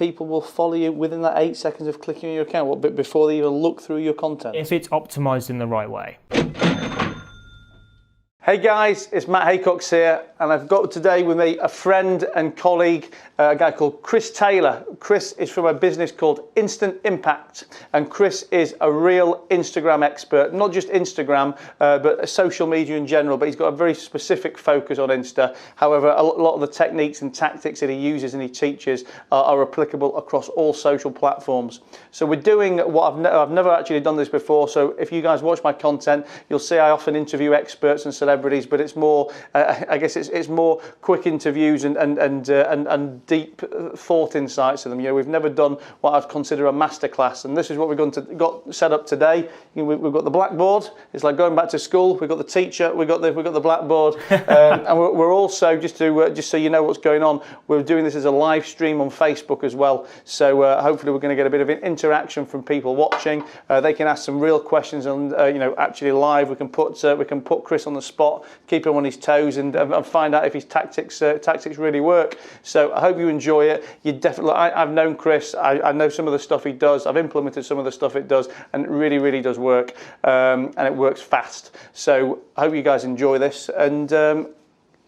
people will follow you within that 8 seconds of clicking on your account, what, before they even look through your content? If it's optimized in the right way. Hey guys, it's Matt Haycox here, and I've got today with me a friend and colleague, a guy called Chris Taylor. Chris is from a business called Instant Impact, and Chris is a real Instagram expert, not just Instagram, but social media in general, but he's got a very specific focus on Insta. However, a lot of the techniques and tactics that he uses and he teaches are applicable across all social platforms. So we're doing what I've never actually done this before, so if you guys watch my content, you'll see I often interview experts and celebrities, but it's more, I guess it's more quick interviews and deep thought insights to them. You know, we've never done what I'd consider a masterclass, and this is what we've got set up today. We've got the blackboard. It's like going back to school. We've got the teacher. We've got the blackboard, and we're also just so you know what's going on. We're doing this as a live stream on Facebook as well. So hopefully we're going to get a bit of interaction from people watching. They can ask some real questions, and actually live. We can put Chris on the spot, keep him on his toes, and find out if his tactics really work. So I hope you enjoy it. You definitely. I've known Chris. I know some of the stuff he does. I've implemented some of the stuff it does, and it really, really does work. And it works fast. So I hope you guys enjoy this and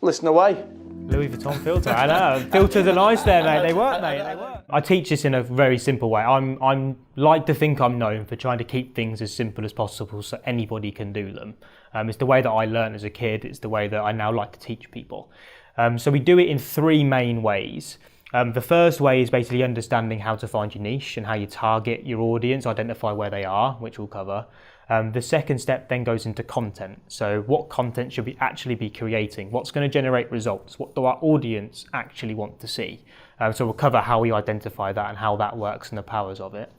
listen away. Louis Vuitton filter. I know. Filters are nice there, mate. They work, mate. They work. I teach this in a very simple way. I'm like to think I'm known for trying to keep things as simple as possible so anybody can do them. It's the way that I learned as a kid. It's the way that I now like to teach people. So we do it in three main ways. The first way is basically understanding how to find your niche and how you target your audience, identify where they are, which we'll cover. The second step then goes into content. So what content should we actually be creating? What's going to generate results? What do our audience actually want to see? So we'll cover how we identify that and how that works and the powers of it.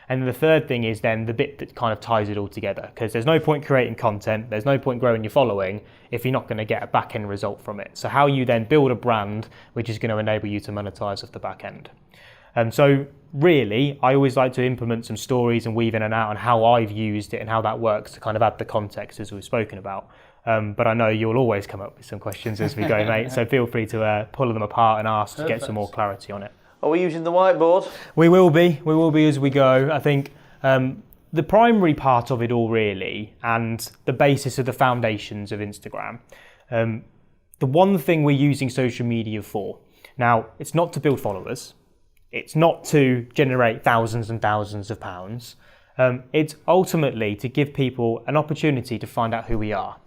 And the third thing is then the bit that kind of ties it all together, because there's no point creating content, there's no point growing your following if you're not going to get a back end result from it. So how you then build a brand which is going to enable you to monetize off the back end. So really, I always like to implement some stories and weave in and out on how I've used it and how that works to kind of add the context as we've spoken about. But I know you'll always come up with some questions as we go, mate. So feel free to pull them apart and ask to get some more clarity on it. Are we using the whiteboard? We will be as we go. I think the primary part of it all really, and the basis of the foundations of Instagram, the one thing we're using social media for. Now, it's not to build followers. It's not to generate thousands and thousands of pounds. It's ultimately to give people an opportunity to find out who we are.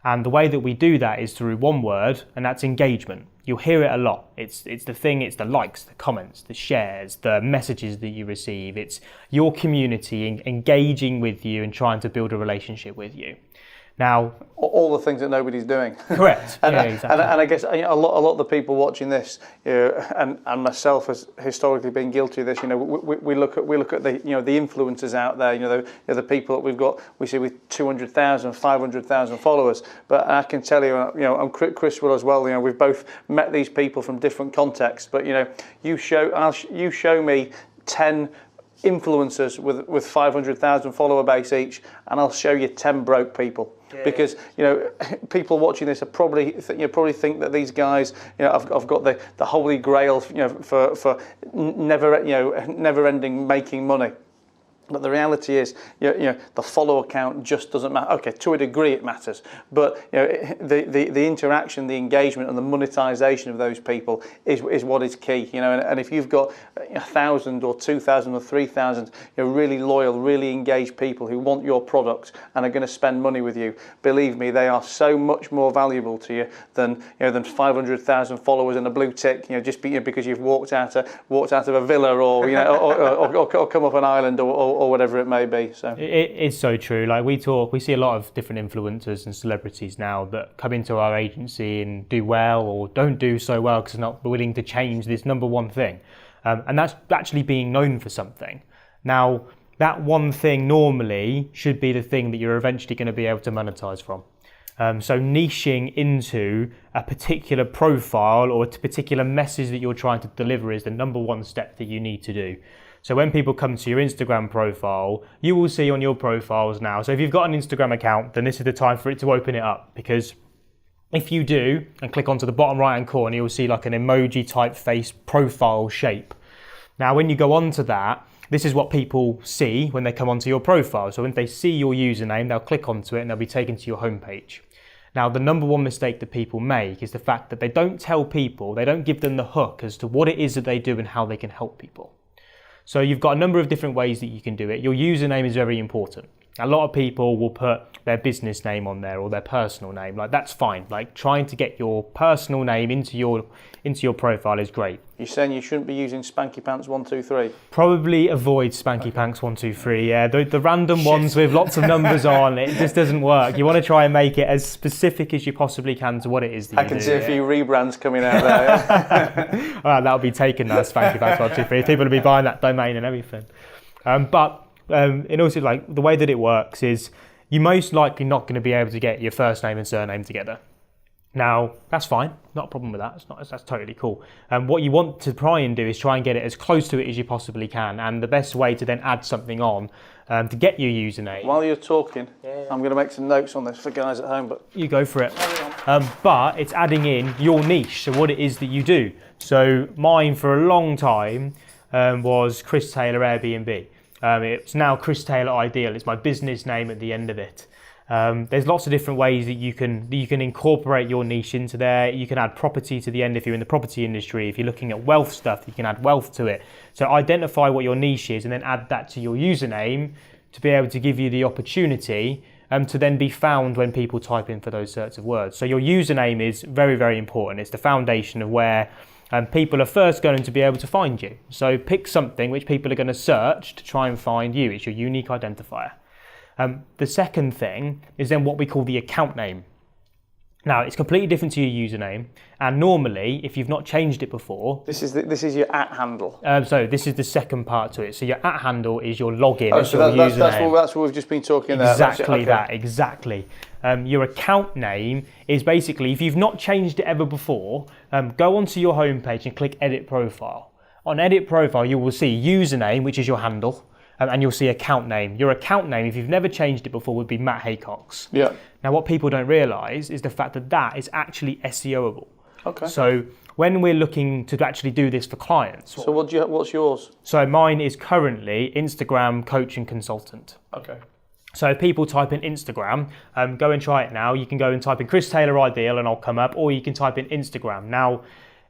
And the way that we do that is through one word, and that's engagement. You'll hear it a lot. It's the likes, the comments, the shares, the messages that you receive. It's your community engaging with you and trying to build a relationship with you. Now, all the things that nobody's doing. Correct. and, yeah, exactly. and I guess a lot of the people watching this, and myself has historically been guilty of this. We look at the the influencers out there. The people that we've got. We see with 200,000, 500,000 followers. But I can tell you, I'm Chris will as well. We've both met these people from different contexts. But you show me 10 influencers with 500,000 follower base each, and I'll show you 10 broke people. Yeah. Because people watching this are probably think that these guys I've got the holy grail for never ending making money. But the reality is, the follower count just doesn't matter. Okay, to a degree it matters, but the interaction, the engagement, and the monetization of those people is what is key. And if you've got 1,000 or 2,000 or 3,000, really loyal, really engaged people who want your product and are going to spend money with you, believe me, they are so much more valuable to you than 500,000 followers and a blue tick. Just because you've walked out of a villa or come up an island or whatever it may be. So it's so true. Like we see a lot of different influencers and celebrities now that come into our agency and do well or don't do so well because they're not willing to change this number one thing, and that's actually being known for something. Now that one thing normally should be the thing that you're eventually going to be able to monetize from. So niching into a particular profile or a particular message that you're trying to deliver is the number one step that you need to do. So when people come to your Instagram profile, you will see on your profiles now. So if you've got an Instagram account, then this is the time for it to open it up, because if you do and click onto the bottom right hand corner, you'll see like an emoji type face profile shape. Now, when you go onto that, this is what people see when they come onto your profile. So when they see your username, they'll click onto it and they'll be taken to your homepage. Now, the number one mistake that people make is the fact that they don't tell people, they don't give them the hook as to what it is that they do and how they can help people. So you've got a number of different ways that you can do it. Your username is very important. A lot of people will put their business name on there or their personal name. Like, that's fine. Like, trying to get your personal name into your profile is great. You're saying you shouldn't be using Spanky Pants 123? Probably avoid Spanky Pants 123. Yeah, the random ones with lots of numbers on, it just doesn't work. You want to try and make it as specific as you possibly can to what it is that you do. I can see a few rebrands coming out there. Yeah. All right, that'll be taken now, Spanky Pants 123. People will be buying that domain and everything. And also, like, the way that it works is you're most likely not going to be able to get your first name and surname together. Now, that's fine, not a problem with that. That's totally cool. What you want to try and do is try and get it as close to it as you possibly can. And the best way to then add something on to get your username. While you're talking, I'm going to make some notes on this for guys at home. But you go for it. But it's adding in your niche, so what it is that you do. So mine for a long time was Chris Taylor Airbnb. It's now Chris Taylor Ideal. It's my business name at the end of it. There's lots of different ways that you can incorporate your niche into there. You can add property to the end if you're in the property industry. If you're looking at wealth stuff, you can add wealth to it. So identify what your niche is and then add that to your username to be able to give you the opportunity to then be found when people type in for those sorts of words. So your username is very, very important. It's the foundation of where people are first going to be able to find you. So pick something which people are going to search to try and find you. It's your unique identifier. The second thing is then what we call the account name. Now, it's completely different to your username, and normally, if you've not changed it before... This is your @. handle. So this is the second part to it. So your @ handle is your login. Oh, so that's what we've just been talking about. Exactly that, exactly. Your account name is basically, if you've not changed it ever before, go onto your homepage and click Edit Profile. On Edit Profile, you will see username, which is your handle, and you'll see account name. Your account name, if you've never changed it before, would be Matt Haycox. Yeah. Now, what people don't realise is the fact that that is actually SEOable. Okay. So when we're looking to actually do this for clients. So what's yours? So mine is currently Instagram Coach and Consultant. Okay. So if people type in Instagram, go and try it now. You can go and type in Chris Taylor Ideal and I'll come up, or you can type in Instagram. Now,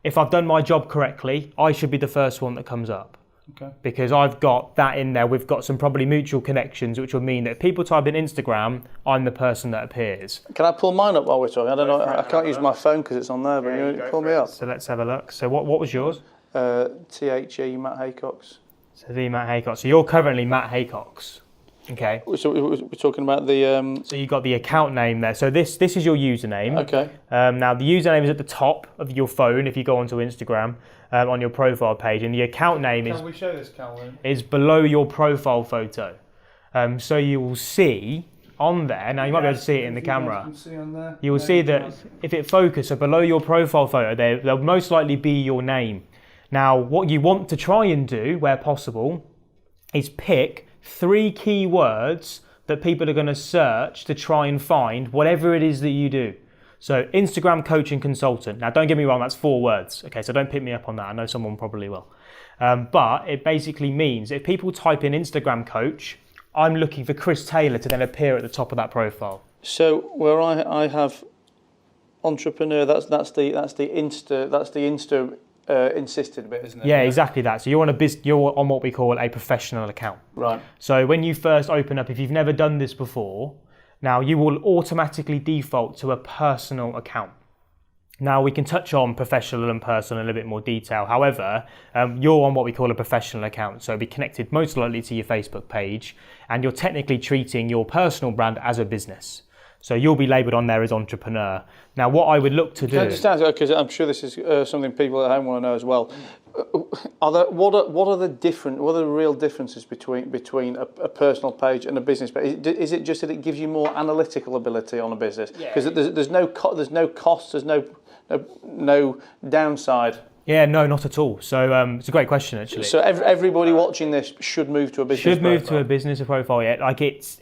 if I've done my job correctly, I should be the first one that comes up. Okay. Because I've got that in there. We've got some probably mutual connections, which will mean that if people type in Instagram, I'm the person that appears. Can I pull mine up while we're talking? I don't know. I can't use my phone because it's on there, but you pull me up. So let's have a look. So what was yours? THE Matt Haycox. So the Matt Haycox. So you're currently Matt Haycox. Okay. So we're talking about the... So you got the account name there. So this is your username. Okay. Now the username is at the top of your phone if you go onto Instagram on your profile page, and the account name Can we show this, Calvin? is below your profile photo. So you will see on there. Now you might be able to see it in the camera. You will see that if it focuses, so below your profile photo, there'll most likely be your name. Now what you want to try and do, where possible, is pick 3 keywords that people are going to search to try and find whatever it is that you do. So Instagram Coach and Consultant. Now don't get me wrong, that's 4 words. Okay, so don't pick me up on that. I know someone probably will. But it basically means if people type in Instagram Coach, I'm looking for Chris Taylor to then appear at the top of that profile. So where I have entrepreneur, that's the Insta insisted bit, isn't it? Yeah, exactly that. So you're on what we call a professional account. Right. So when you first open up, if you've never done this before, now you will automatically default to a personal account. Now we can touch on professional and personal in a bit more detail. However, you're on what we call a professional account. So it'll be connected most likely to your Facebook page, and you're technically treating your personal brand as a business. So you'll be labelled on there as entrepreneur. Now, what I would look to do... Because I'm sure this is something people at home want to know as well. What are the real differences between a personal page and a business page? Is it just that it gives you more analytical ability on a business? Because there's no cost, there's no downside. Yeah, no, not at all. So it's a great question, actually. So everybody watching this should move to a business profile. Should move to a business profile, yeah. Like it's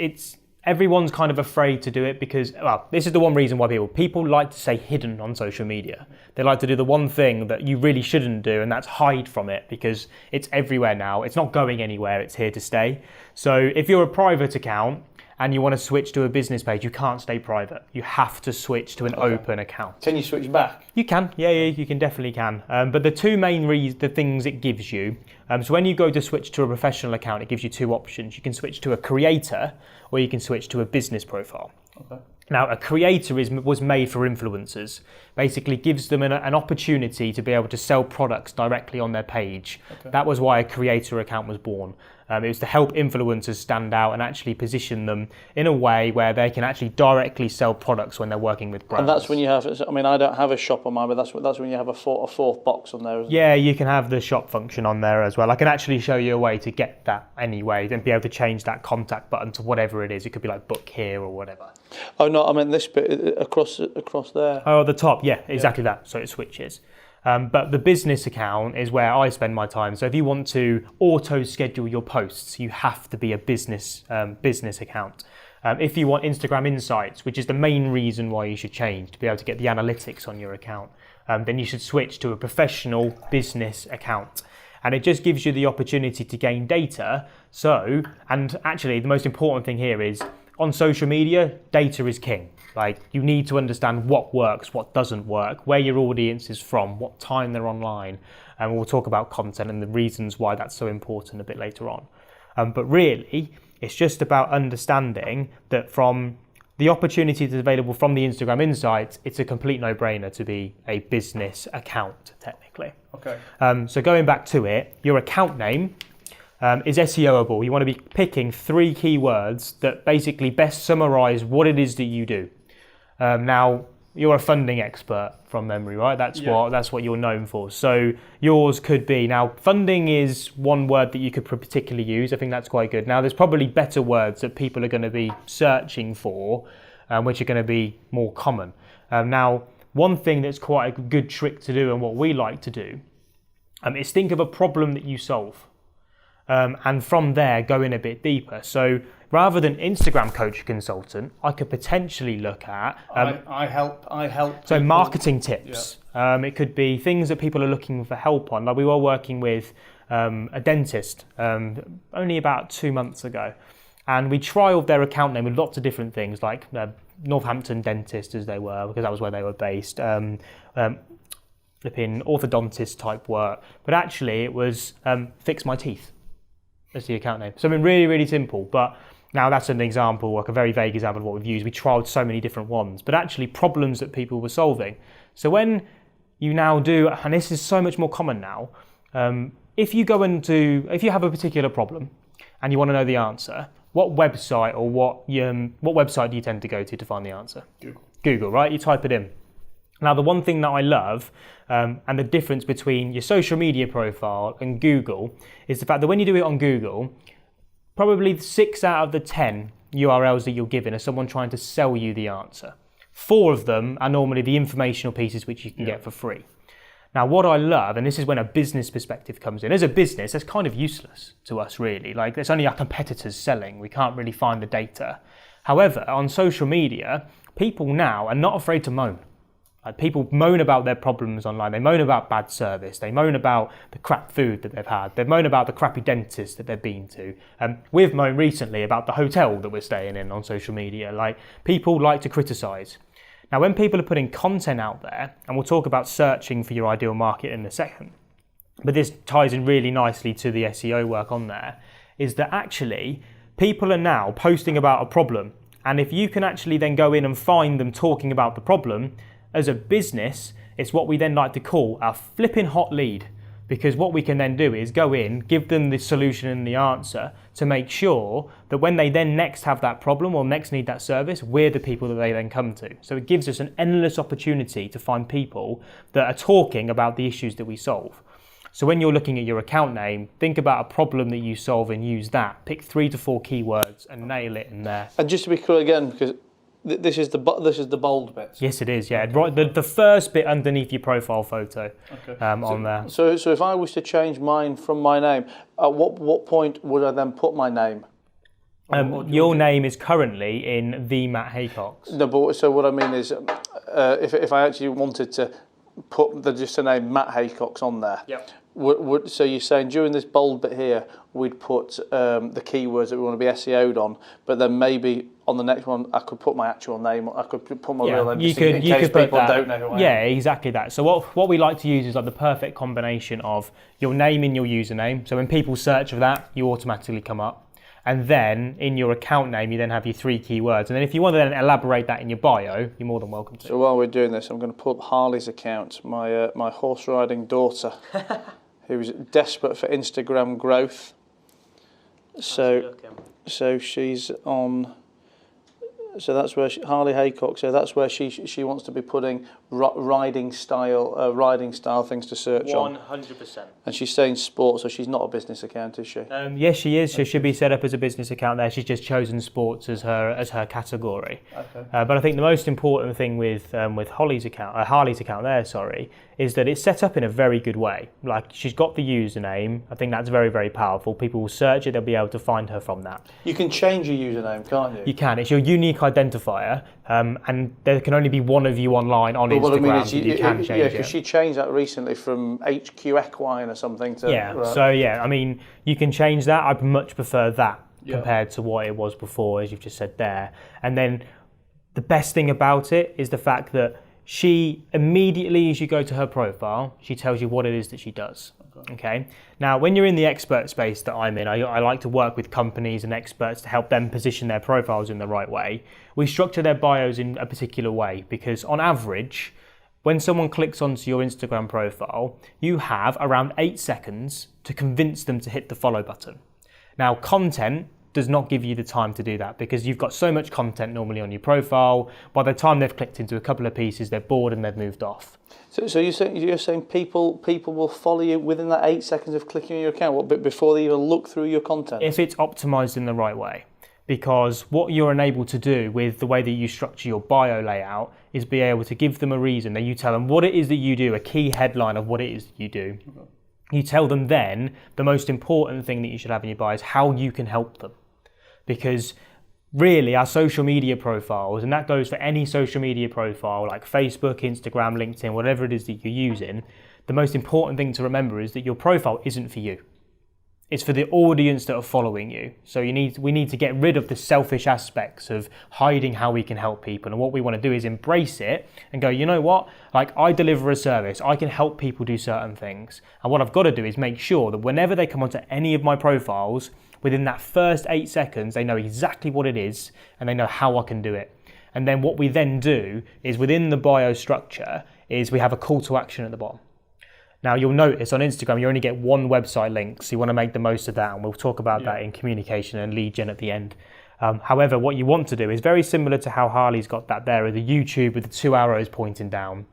everyone's kind of afraid to do it because, well, this is the one reason why people like to say hidden on social media. They like to do the one thing that you really shouldn't do, and that's hide from it, because it's everywhere now. It's not going anywhere, it's here to stay. So if you're a private account and you want to switch to a business page, you can't stay private. You have to switch to an open account. Can you switch back? You can, yeah, you can definitely can. But the two main the things it gives you, so when you go to switch to a professional account, it gives you two options. You can switch to a creator, or you can switch to a business profile. Okay. Now, a creator was made for influencers. Basically gives them an opportunity to be able to sell products directly on their page. Okay. That was why a creator account was born. It was to help influencers stand out and actually position them in a way where they can actually directly sell products when they're working with brands. And that's when you have, I mean, I don't have a shop on mine, but that's when you have a fourth box on there, isn't it? Yeah, you can have the shop function on there as well. I can actually show you a way to get that anyway, and be able to change that contact button to whatever it is. It could be like book here or whatever. Oh no, I meant this bit across there. Oh, the top, yeah, exactly that. So it switches. But the business account is where I spend my time. So if you want to auto-schedule your posts, you have to be a business account. If you want Instagram Insights, which is the main reason why you should change, to be able to get the analytics on your account, then you should switch to a professional business account. And it just gives you the opportunity to gain data. So, and actually the most important thing here is, on social media, data is king. Like, you need to understand what works, what doesn't work, where your audience is from, what time they're online. And we'll talk about content and the reasons why that's so important a bit later on. But really, it's just about understanding that from the opportunity that's available from the Instagram Insights, it's a complete no-brainer to be a business account, technically. Okay. So going back to it, your account name is SEOable. You want to be picking 3 keywords that basically best summarize what it is that you do. Now, you're a funding expert from memory, right? That's what you're known for. So yours could be, now funding is one word that you could particularly use. I think that's quite good. Now, there's probably better words that people are going to be searching for, which are going to be more common. Now, one thing that's quite a good trick to do, and what we like to do, is think of a problem that you solve. And from there, go in a bit deeper. So rather than Instagram coach consultant, I could potentially look at I help. So people. Marketing tips. Yeah. It could be things that people are looking for help on. Like, we were working with a dentist only about 2 months ago, and we trialed their account name with lots of different things, like Northampton Dentist, as they were, because that was where they were based. Flipping orthodontist type work, but actually it was Fix My Teeth. That's the account name. Something really, really simple. But now that's an example, like a very vague example of what we've used. We trialed so many different ones, but actually problems that people were solving. So when you now do, and this is so much more common now, if you have a particular problem and you want to know the answer, what website or what website do you tend to go to find the answer? Google, right? You type it in. Now, the one thing that I love, and the difference between your social media profile and Google, is the fact that when you do it on Google, probably 6 out of the 10 URLs that you're given are someone trying to sell you the answer. 4 of them are normally the informational pieces which you can get for free. Now, what I love, and this is when a business perspective comes in, as a business, that's kind of useless to us, really. Like, it's only our competitors selling. We can't really find the data. However, on social media, people now are not afraid to moan. Like, people moan about their problems online. They moan about bad service. They moan about the crap food that they've had. They moan about the crappy dentist that they've been to. We've moaned recently about the hotel that we're staying in on social media. Like, people like to criticise. Now, when people are putting content out there, and we'll talk about searching for your ideal market in a second, but this ties in really nicely to the SEO work on there, is that actually people are now posting about a problem. And if you can actually then go in and find them talking about the problem, as a business, it's what we then like to call our flipping hot lead, because what we can then do is go in, give them the solution and the answer to make sure that when they then next have that problem or next need that service, we're the people that they then come to. So it gives us an endless opportunity to find people that are talking about the issues that we solve. So when you're looking at your account name, think about a problem that you solve and use that. Pick 3 to 4 keywords and nail it in there. And just to be clear again, because this is the bold bit. Yes, it is. Yeah, right. The first bit underneath your profile photo, on there. So if I was to change mine from my name, at what point would I then put my name? Your name is currently in the Matt Haycox. No, but so what I mean is, if I actually wanted to put just the name Matt Haycox on there, Yep. So you're saying during this bold bit here, we'd put the keywords that we want to be SEO'd on, but then maybe on the next one I could put my actual name, I could put my real name in case people don't know who I am. Yeah, exactly that. So what we like to use is like the perfect combination of your name and your username. So when people search for that, you automatically come up. And then in your account name, you then have your 3 keywords. And then if you want to then elaborate that in your bio, you're more than welcome to. So while we're doing this, I'm going to pull up Harley's account, my horse riding daughter, who's desperate for Instagram growth. So she's on. So that's where Harley Haycock. So that's where she wants to be putting riding style things to search on. 100%. And she's saying sports, so she's not a business account, is she? Yes, she is. She should be set up as a business account there. She's just chosen sports as her category. Okay. But I think the most important thing with Harley's account there, is that it's set up in a very good way. Like, she's got the username. I think that's very, very powerful. People will search it; they'll be able to find her from that. You can change your username, can't you? You can. It's your unique identifier, and there can only be one of you online on Instagram. What I mean is you can change it. Because she changed that recently from HQ Equine or something to. Yeah. Right. So I mean, you can change that. I'd much prefer that compared to what it was before, as you've just said there. And then the best thing about it is the fact that she immediately, as you go to her profile, she tells you what it is that she does. Okay. Now, when you're in the expert space that I'm in, I like to work with companies and experts to help them position their profiles in the right way. We structure their bios in a particular way because, on average, when someone clicks onto your Instagram profile, you have around 8 seconds to convince them to hit the follow button. Now, content does not give you the time to do that because you've got so much content normally on your profile. By the time they've clicked into a couple of pieces, they're bored and they've moved off. So you're saying people will follow you within that 8 seconds of clicking on your account, before they even look through your content? If it's optimized in the right way. Because what you're enabled to do with the way that you structure your bio layout is be able to give them a reason that you tell them what it is that you do, a key headline of what it is that you do. Okay. You tell them then the most important thing that you should have in your bio is how you can help them. Because really our social media profiles, and that goes for any social media profile like Facebook, Instagram, LinkedIn, whatever it is that you're using, the most important thing to remember is that your profile isn't for you. It's for the audience that are following you. So we need to get rid of the selfish aspects of hiding how we can help people. And what we want to do is embrace it and go, you know what? Like, I deliver a service. I can help people do certain things. And what I've got to do is make sure that whenever they come onto any of my profiles, within that first 8 seconds, they know exactly what it is and they know how I can do it. And then what we then do is within the bio structure is we have a call to action at the bottom. Now, you'll notice on Instagram, you only get one website link, so you want to make the most of that, and we'll talk about that in communication and lead gen at the end. However, what you want to do is very similar to how Harley's got that there, with the YouTube with the 2 arrows pointing down.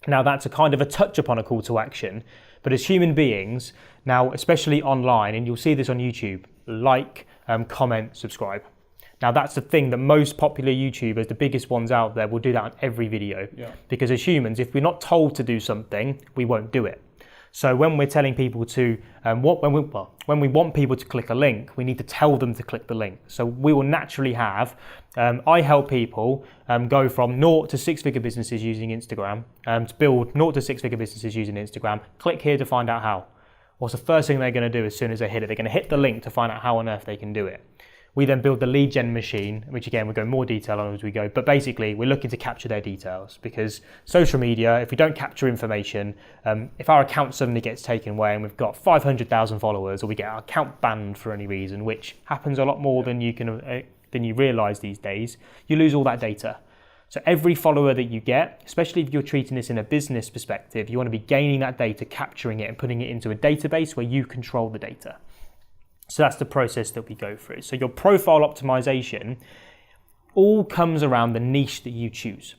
Now, that's a kind of a touch upon a call to action, but as human beings, now, especially online, and you'll see this on YouTube, like, comment, subscribe. Now, that's the thing that most popular YouTubers, the biggest ones out there, will do that on every video. Yeah. Because as humans, if we're not told to do something, we won't do it. So when we're telling people to, when we want people to click a link, we need to tell them to click the link. So we will naturally have, I help people go from 0 to 6-figure businesses using Instagram, to build 0 to 6-figure businesses using Instagram. Click here to find out how. What's the first thing they're going to do as soon as they hit it? They're going to hit the link to find out how on earth they can do it. We then build the lead gen machine, which again, we'll go more detail on as we go. But basically, we're looking to capture their details because social media, if we don't capture information, if our account suddenly gets taken away and we've got 500,000 followers, or we get our account banned for any reason, which happens a lot more than you realise these days, you lose all that data. So every follower that you get, especially if you're treating this in a business perspective, you want to be gaining that data, capturing it and putting it into a database where you control the data. So that's the process that we go through. So your profile optimization all comes around the niche that you choose.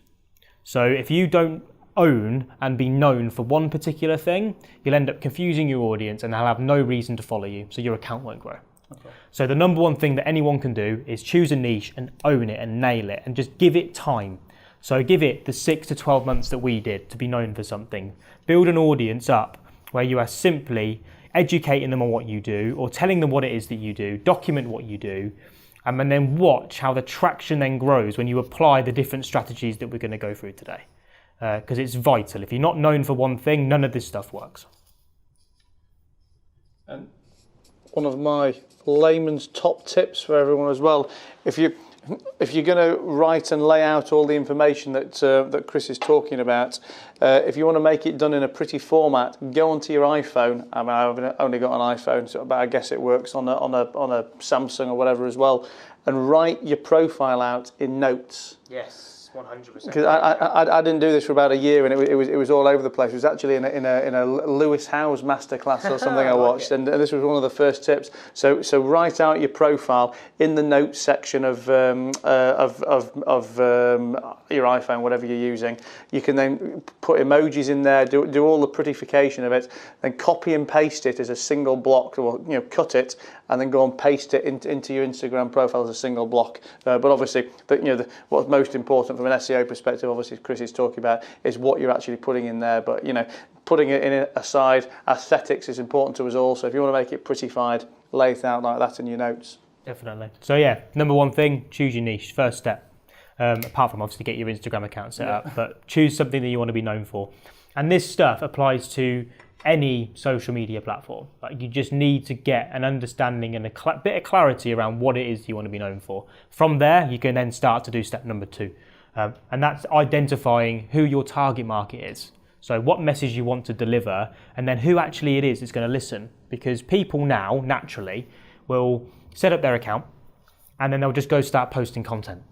So if you don't own and be known for one particular thing, you'll end up confusing your audience and they'll have no reason to follow you. So your account won't grow. Okay. So the number one thing that anyone can do is choose a niche and own it and nail it and just give it time. So give it the 6 to 12 months that we did to be known for something. Build an audience up where you are simply educating them on what you do or telling them what it is that you do, document what you do, And then watch how the traction then grows when you apply the different strategies that we're going to go through today. Because it's vital. If you're not known for one thing, none of this stuff works. And one of my layman's top tips for everyone as well, if you're going to write and lay out all the information that Chris is talking about, if you want to make it done in a pretty format, go onto your iPhone. I mean, I've only got an iPhone, but I guess it works on a Samsung or whatever as well, and write your profile out in notes. Yes. 100%. Because I didn't do this for about a year, and it was all over the place. It was actually in a Lewis Howes Masterclass or something I watched, and this was one of the first tips. So write out your profile in the notes section of your iPhone, whatever you're using. You can then put emojis in there, do all the prettification of it, then copy and paste it as a single block, or cut it, and then go and paste it into your Instagram profile as a single block. But obviously, what's most important from an SEO perspective, obviously Chris is talking about, is what you're actually putting in there. But putting it in aside, aesthetics is important to us all. So if you want to make it prettified, lay it out like that in your notes. Definitely. So yeah, number one thing, choose your niche. First step. Apart from obviously get your Instagram account set up, but choose something that you want to be known for. And this stuff applies to any social media platform. Like, you just need to get an understanding and a bit of clarity around what it is you want to be known for. From there, you can then start to do step number 2. And that's identifying who your target market is. So what message you want to deliver, and then who actually it is that's going to listen. Because people now, naturally, will set up their account, and then they'll just go start posting content.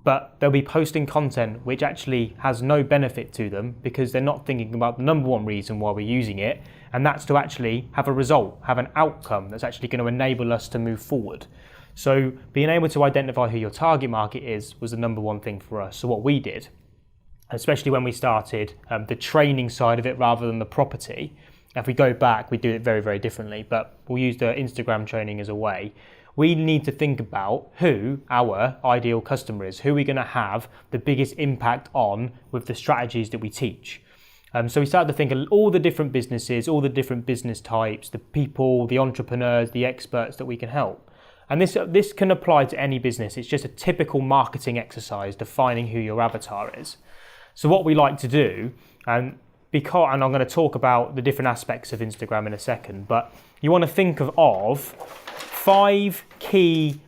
But they'll be posting content which actually has no benefit to them, because they're not thinking about the number one reason why we're using it, and that's to actually have a result, have an outcome that's actually going to enable us to move forward. So being able to identify who your target market is was the number one thing for us. So what we did, especially when we started the training side of it rather than the property, if we go back, we do it very, very differently, but we'll use the Instagram training as a way. We need to think about who our ideal customer is, who we're going to have the biggest impact on with the strategies that we teach. So we started to think of all the different businesses, all the different business types, the people, the entrepreneurs, the experts that we can help. And this can apply to any business. It's just a typical marketing exercise, defining who your avatar is. So what we like to do, and I'm going to talk about the different aspects of Instagram in a second, but you want to think of 5 key,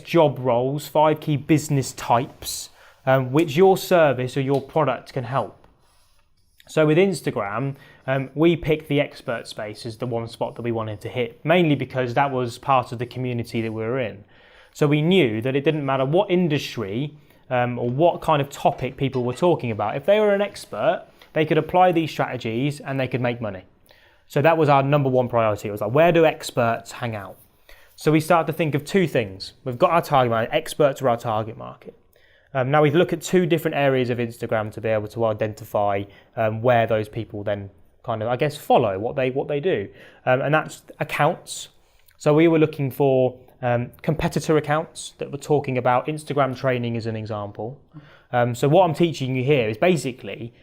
job roles, 5 key business types, which your service or your product can help. So with Instagram, we picked the expert space as the one spot that we wanted to hit, mainly because that was part of the community that we were in. So we knew that it didn't matter what industry or what kind of topic people were talking about. If they were an expert, they could apply these strategies and they could make money. So that was our number one priority. It was like, where do experts hang out? So we started to think of 2 things. We've got our target market, experts are our target market. Now we look at 2 different areas of Instagram to be able to identify where those people then follow what they do. And that's accounts. So we were looking for competitor accounts that were talking about Instagram training as an example. So what I'm teaching you here is basically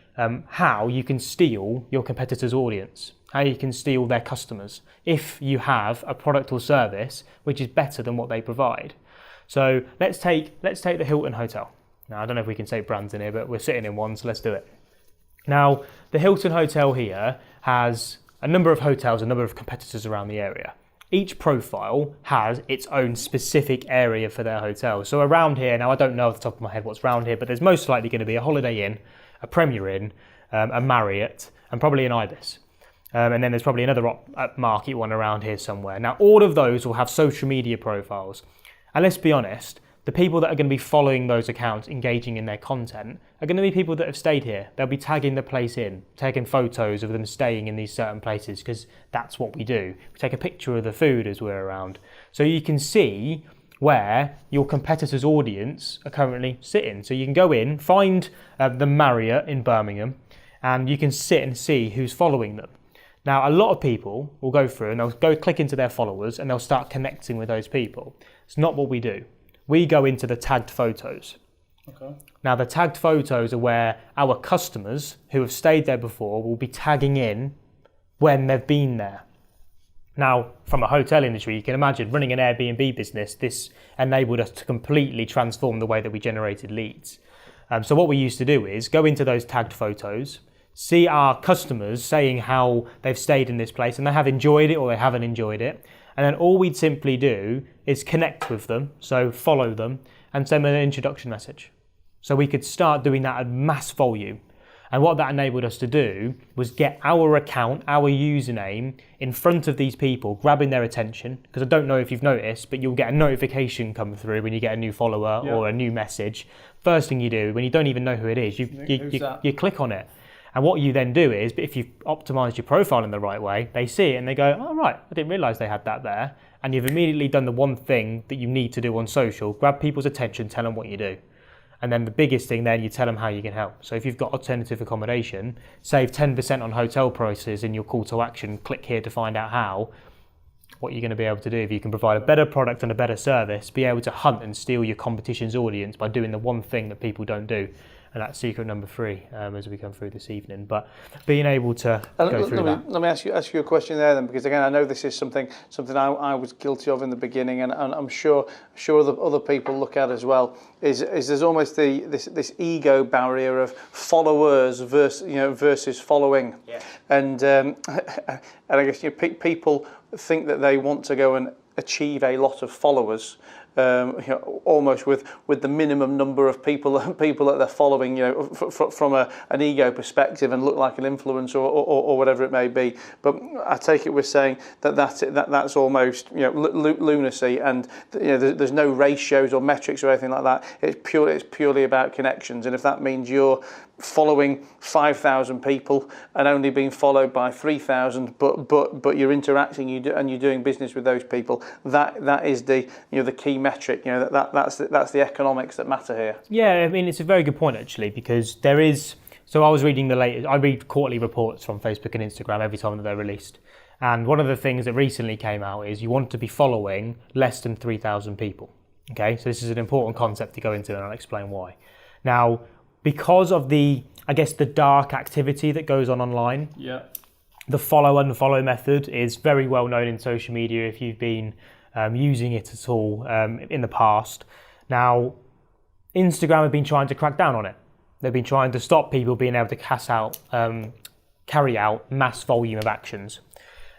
how you can steal your competitor's audience, how you can steal their customers if you have a product or service which is better than what they provide. So let's take the Hilton Hotel. Now, I don't know if we can say brands in here, but we're sitting in one, so let's do it. Now, the Hilton Hotel here has a number of hotels, a number of competitors around the area. Each profile has its own specific area for their hotel. So around here, now I don't know off the top of my head what's around here, but there's most likely going to be a Holiday Inn, a Premier Inn, a Marriott, and probably an Ibis. And then there's probably another upmarket one around here somewhere. Now, all of those will have social media profiles. And let's be honest, the people that are going to be following those accounts, engaging in their content, are going to be people that have stayed here. They'll be tagging the place in, taking photos of them staying in these certain places, because that's what we do. We take a picture of the food as we're around. So you can see where your competitor's audience are currently sitting. So you can go in, find the Marriott in Birmingham, and you can sit and see who's following them. Now, a lot of people will go through and they'll go click into their followers and they'll start connecting with those people. It's not what we do. We go into the tagged photos. Okay. Now, the tagged photos are where our customers who have stayed there before will be tagging in when they've been there. Now, from a hotel industry, you can imagine running an Airbnb business, this enabled us to completely transform the way that we generated leads. So what we used to do is go into those tagged photos, see our customers saying how they've stayed in this place and they have enjoyed it or they haven't enjoyed it. And then all we'd simply do is connect with them, so follow them, and send them an introduction message. So we could start doing that at mass volume. And what that enabled us to do was get our account, our username, in front of these people, grabbing their attention. Because I don't know if you've noticed, but you'll get a notification come through when you get a new follower or a new message. First thing you do, when you don't even know who it is, you click on it. And what you then do is, if you've optimized your profile in the right way, they see it and they go, oh, right, I didn't realize they had that there. And you've immediately done the one thing that you need to do on social, grab people's attention, tell them what you do. And then the biggest thing then, you tell them how you can help. So if you've got alternative accommodation, save 10% on hotel prices in your call to action, click here to find out how, what you're going to be able to do if you can provide a better product and a better service, be able to hunt and steal your competition's audience by doing the one thing that people don't do. And that's secret number 3 as we come through this evening. But being able to go through that. Let me ask you a question there then, because again, I know this is something I was guilty of in the beginning, and I'm sure other people look at as well. Is there's almost this ego barrier of followers versus following, and I guess people think that they want to go and achieve a lot of followers. Almost with the minimum number of people that they're following, from an ego perspective, and look like an influencer or whatever it may be. But I take it we're saying that's almost lunacy, and there's no ratios or metrics or anything like that. It's purely about connections, and if that means you're following 5,000 people and only being followed by 3,000, but you're interacting, and you're doing business with those people, that is the key metric. That's the economics that matter here. Yeah, I mean, it's a very good point actually, because there is. So I was reading the latest. I read quarterly reports from Facebook and Instagram every time that they're released, and one of the things that recently came out is you want to be following less than 3,000 people. Okay, so this is an important concept to go into, and I'll explain why. Now, because of the dark activity that goes on online, the follow and unfollow method is very well known in social media if you've been using it at all in the past. Now, Instagram have been trying to crack down on it. They've been trying to stop people being able to carry out mass volume of actions.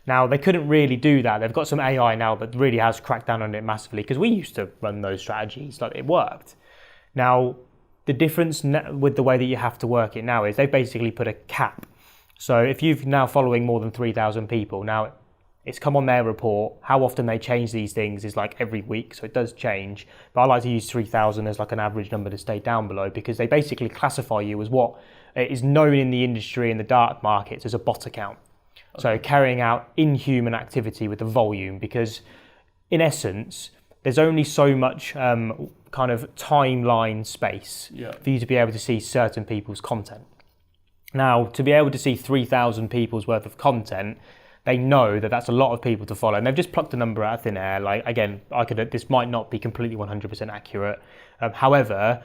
Now, they couldn't really do that. They've got some AI now that really has cracked down on it massively, because we used to run those strategies, like it worked. Now, the difference with the way that you have to work it now is they've basically put a cap. So if you've now following more than 3,000 people, now it's come on their report. How often they change these things is like every week, so it does change. But I like to use 3,000 as like an average number to stay down below, because they basically classify you as what is known in the industry in the dark markets as a bot account. Okay. So carrying out inhuman activity with the volume, because in essence, there's only so much kind of timeline space for you to be able to see certain people's content. Now, to be able to see 3,000 people's worth of content, they know that that's a lot of people to follow, and they've just plucked a number out of thin air. Like, again, this might not be completely 100% accurate. However,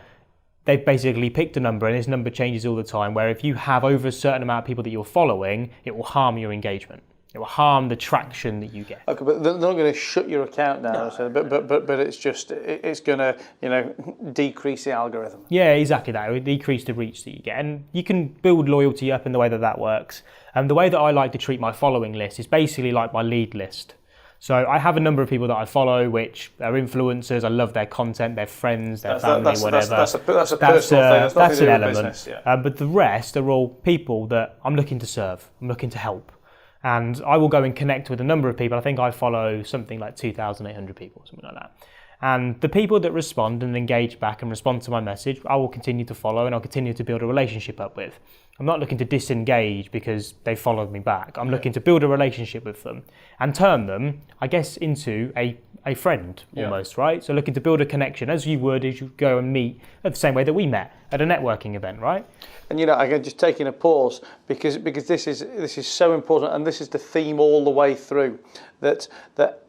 they've basically picked a number, and this number changes all the time, where if you have over a certain amount of people that you're following, it will harm your engagement. It will harm the traction that you get. Okay, but they're not going to shut your account down. No. So, but it's going to decrease the algorithm. Yeah, exactly that. It will decrease the reach that you get, and you can build loyalty up in the way that works. And the way that I like to treat my following list is basically like my lead list. So I have a number of people that I follow, which are influencers. I love their content, their friends, their family, whatever. That's a personal thing. That's an element. Business, but the rest are all people that I'm looking to serve. I'm looking to help. And I will go and connect with a number of people. I think I follow something like 2,800 people, something like that. And the people that respond and engage back and respond to my message, I will continue to follow, and I'll continue to build a relationship up with. I'm not looking to disengage because they followed me back. I'm looking to build a relationship with them and turn them, I guess, into a friend almost, right? So looking to build a connection as you would as you go and meet at the same way that we met at a networking event, right? And again, just taking a pause because this is so important, and this is the theme all the way through, that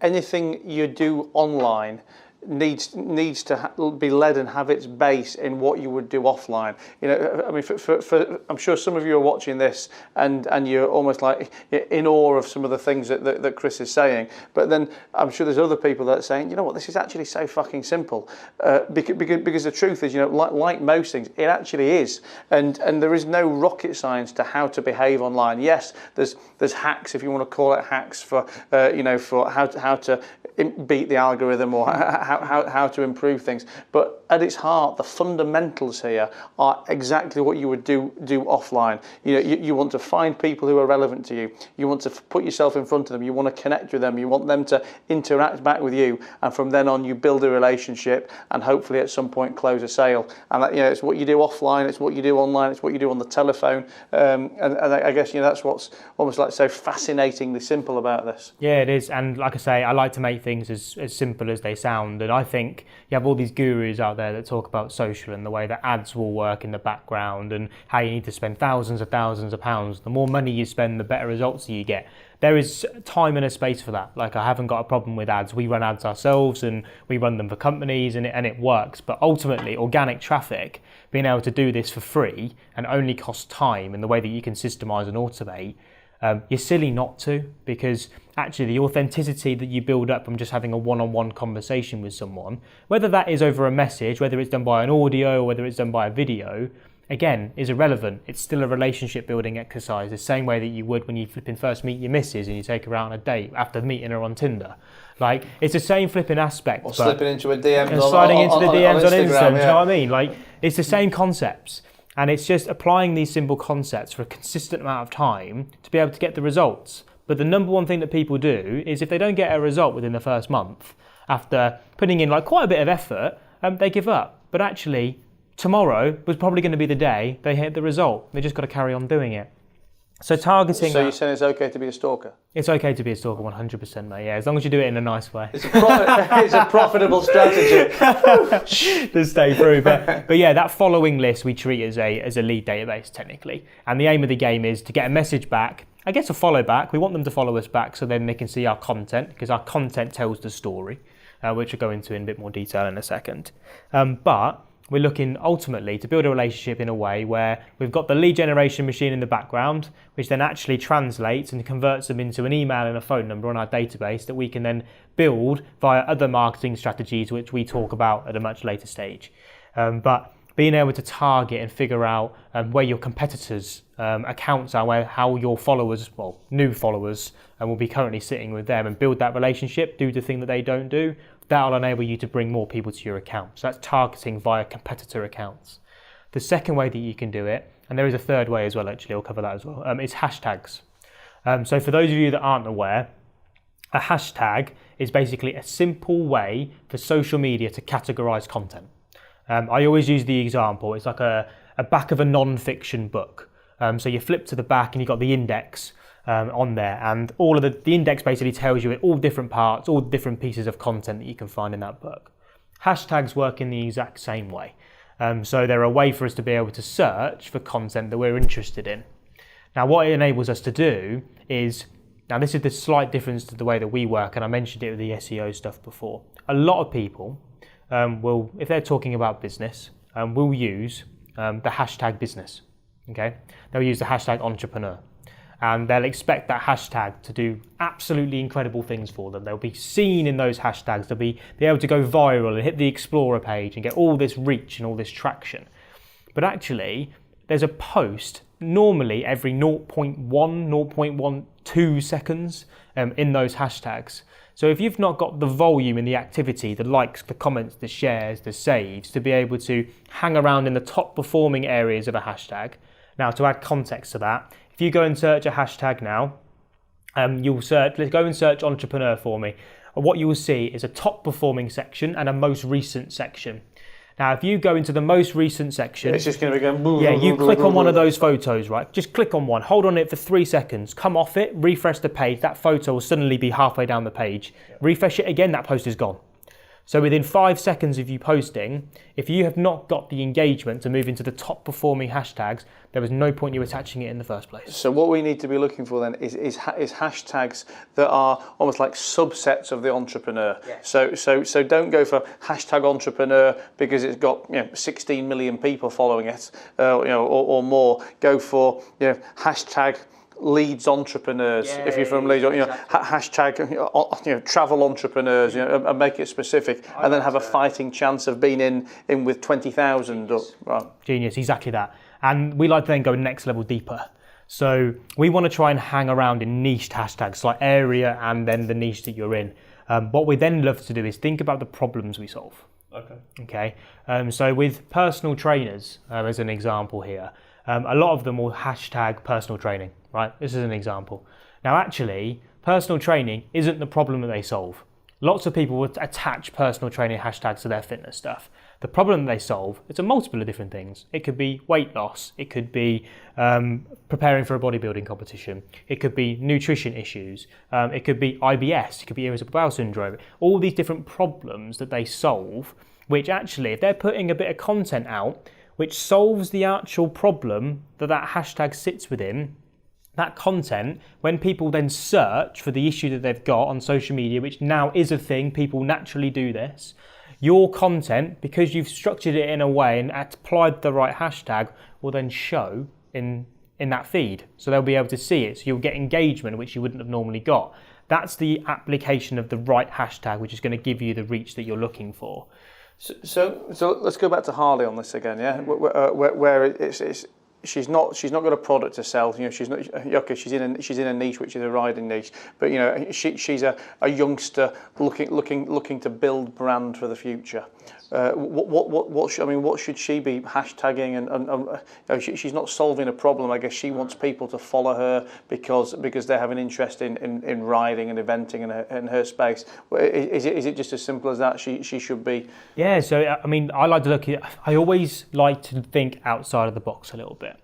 anything you do online needs to be led and have its base in what you would do offline. You know, I mean, for I'm sure some of you are watching this and you're almost like in awe of some of the things that Chris is saying. But then I'm sure there's other people that are saying, you know what, this is actually so fucking simple. Because the truth is, you know, like most things, it actually is. And there is no rocket science to how to behave online. Yes, there's hacks, if you want to call it hacks, for for how to beat the algorithm or how to improve things. But at its heart, the fundamentals here are exactly what you would do offline. You know, you want to find people who are relevant to you. You want to put yourself in front of them. You want to connect with them. You want them to interact back with you. And from then on, you build a relationship and hopefully at some point close a sale. And that, you know, it's what you do offline. It's what you do online. It's what you do on the telephone. And I guess, you know, that's what's almost like so fascinatingly simple about this. Yeah, it is. And like I say, I like to make things as simple as they sound. And I think you have all these gurus out there that talk about social and the way that ads will work in the background and how you need to spend thousands of pounds. The more money you spend, the better results you get. There is time and a space for that. Like, I haven't got a problem with ads. We run ads ourselves and we run them for companies and it works. But ultimately, organic traffic, being able to do this for free and only costs time in the way that you can systemize and automate, you're silly not to, because actually the authenticity that you build up from just having a one-on-one conversation with someone, whether that is over a message, whether it's done by an audio or whether it's done by a video, again, is irrelevant. It's still a relationship building exercise, the same way that you would when you flipping first meet your missus and you take her out on a date after meeting her on Tinder. Like, it's the same flipping aspect. Or slipping into a DM. And sliding into the DMs on Instagram, yeah. do you know what I mean? Like, it's the same concepts. And it's just applying these simple concepts for a consistent amount of time to be able to get the results. But the number one thing that people do is if they don't get a result within the first month, after putting in like quite a bit of effort, they give up. But actually, tomorrow was probably going to be the day they hit the result. They just got to carry on doing it. So targeting. So you're saying it's okay to be a stalker? It's okay to be a stalker, 100%, mate. Yeah, as long as you do it in a nice way. It's a profitable strategy. To stay through, but yeah, that following list we treat as a lead database technically, and the aim of the game is to get a message back. I guess a follow back. We want them to follow us back so then they can see our content, because our content tells the story, which I'll go into in a bit more detail in a second. But we're looking ultimately to build a relationship in a way where we've got the lead generation machine in the background, which then actually translates and converts them into an email and a phone number on our database that we can then build via other marketing strategies, which we talk about at a much later stage. But being able to target and figure out where your competitors' accounts are, how your followers, well, new followers, will be currently sitting with them, and build that relationship, do the thing that they don't do. That'll enable you to bring more people to your account. So that's targeting via competitor accounts. The second way that you can do it, and there is a third way as well, actually, I'll cover that as well, is hashtags. So for those of you that aren't aware, a hashtag is basically a simple way for social media to categorize content. I always use the example, it's like a back of a non-fiction book. So you flip to the back and you've got the index on there, and all of the index basically tells you all different parts, all different pieces of content that you can find in that book. Hashtags work in the exact same way. So they're a way for us to be able to search for content that we're interested in. Now what it enables us to do is, now this is the slight difference to the way that we work, and I mentioned it with the SEO stuff before. A lot of people will, if they're talking about business, will use the hashtag business. Okay, they'll use the hashtag entrepreneur. And they'll expect that hashtag to do absolutely incredible things for them. They'll be seen in those hashtags. They'll be able to go viral and hit the Explorer page and get all this reach and all this traction. But actually, there's a post normally every 0.12 seconds in those hashtags. So if you've not got the volume and the activity, the likes, the comments, the shares, the saves, to be able to hang around in the top performing areas of a hashtag. Now, to add context to that, if you go and search a hashtag now, let's go and search entrepreneur for me. What you will see is a top performing section and a most recent section. Now, if you go into the most recent section, it's just going to be going. Yeah, you click on one of those photos, right? Just click on one, hold on it for 3 seconds, come off it, refresh the page. That photo will suddenly be halfway down the page. Refresh it again, that post is gone. So within 5 seconds of you posting, if you have not got the engagement to move into the top performing hashtags, there was no point you attaching it in the first place. So what we need to be looking for then is hashtags that are almost like subsets of the entrepreneur. Yes. So don't go for hashtag entrepreneur because it's got 16 million people following it, or more. Go for hashtag Leeds entrepreneurs, if you're from Leeds, hashtag travel entrepreneurs, and make it specific, and then have a fighting chance of being in with 20,000. Right. Genius, exactly that. And we like to then go next level deeper. So we want to try and hang around in niched hashtags, like area and then the niche that you're in. What we then love to do is think about the problems we solve. Okay. So with personal trainers, as an example here, a lot of them will hashtag personal training, right? This is an example. Now, actually, personal training isn't the problem that they solve. Lots of people would attach personal training hashtags to their fitness stuff. The problem that they solve, it's a multiple of different things. It could be weight loss. It could be preparing for a bodybuilding competition. It could be nutrition issues. It could be IBS. It could be irritable bowel syndrome. All these different problems that they solve, which actually, if they're putting a bit of content out, which solves the actual problem that hashtag sits within, that content, when people then search for the issue that they've got on social media, which now is a thing, people naturally do this, your content, because you've structured it in a way and applied the right hashtag, will then show in that feed. So they'll be able to see it. So you'll get engagement, which you wouldn't have normally got. That's the application of the right hashtag, which is going to give you the reach that you're looking for. So let's go back to Harley on this again, yeah. Where it's she's not got a product to sell. She's not okay. She's in a niche, which is a riding niche. But she's a youngster looking to build brand for the future. What should she be hashtagging? And she's not solving a problem. I guess she wants people to follow her because they have an interest in riding and eventing in her space. Is it just as simple as that? She should be. Yeah. So I like to look at. I always like to think outside of the box a little bit.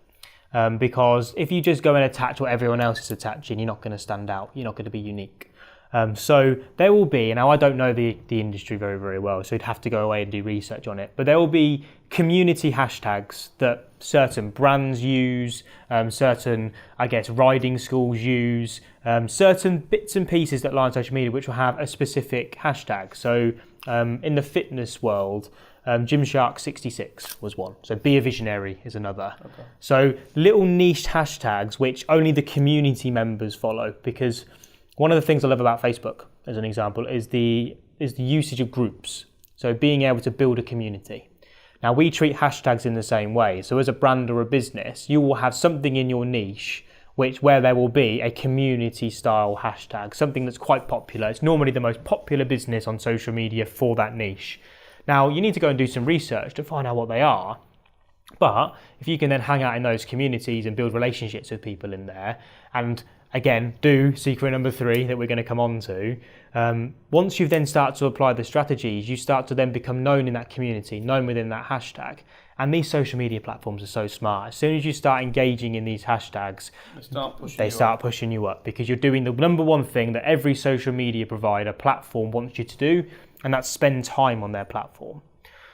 Because if you just go and attach what everyone else is attaching, you're not going to stand out. You're not going to be unique. So there will be, now I don't know the industry very, very well, so you'd have to go away and do research on it, but there will be community hashtags that certain brands use, certain, I guess, riding schools use, certain bits and pieces that lie on social media which will have a specific hashtag. So in the fitness world, Gymshark 66 was one. So Be a Visionary is another. Okay. So little niche hashtags which only the community members follow, because one of the things I love about Facebook, as an example, is the usage of groups. So being able to build a community. Now we treat hashtags in the same way. So as a brand or a business, you will have something in your niche where there will be a community style hashtag, something that's quite popular. It's normally the most popular business on social media for that niche. Now you need to go and do some research to find out what they are. But if you can then hang out in those communities and build relationships with people in there, and again, do secret number 3 that we're going to come on to. Once you've then started to apply the strategies, you start to then become known in that community, known within that hashtag. And these social media platforms are so smart. As soon as you start engaging in these hashtags, they start pushing you up because you're doing the number one thing that every social media provider platform wants you to do, and that's spend time on their platform.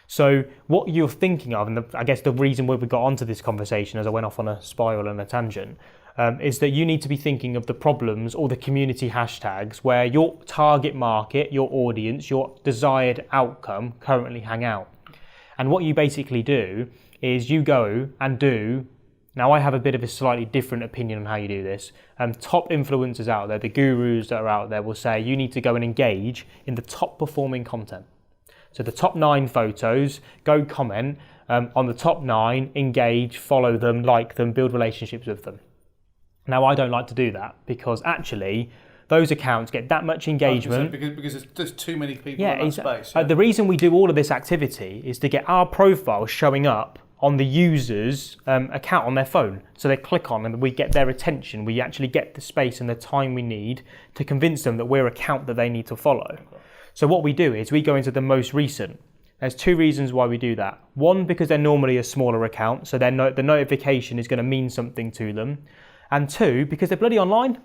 So what you're thinking of, and I guess the reason why we got onto this conversation as I went off on a spiral and a tangent, is that you need to be thinking of the problems or the community hashtags where your target market, your audience, your desired outcome currently hang out. And what you basically do is you go and do, now I have a bit of a slightly different opinion on how you do this. Top influencers out there, the gurus that are out there will say you need to go and engage in the top performing content. So the top 9 photos, go comment on the top 9, engage, follow them, like them, build relationships with them. Now, I don't like to do that because actually those accounts get that much engagement. Because there's too many people in that space. The reason we do all of this activity is to get our profile showing up on the user's account on their phone. So they click on and we get their attention. We actually get the space and the time we need to convince them that we're an account that they need to follow. Okay. So what we do is we go into the most recent. There's 2 reasons why we do that. One, because they're normally a smaller account, so the notification is going to mean something to them. And 2, because they're bloody online.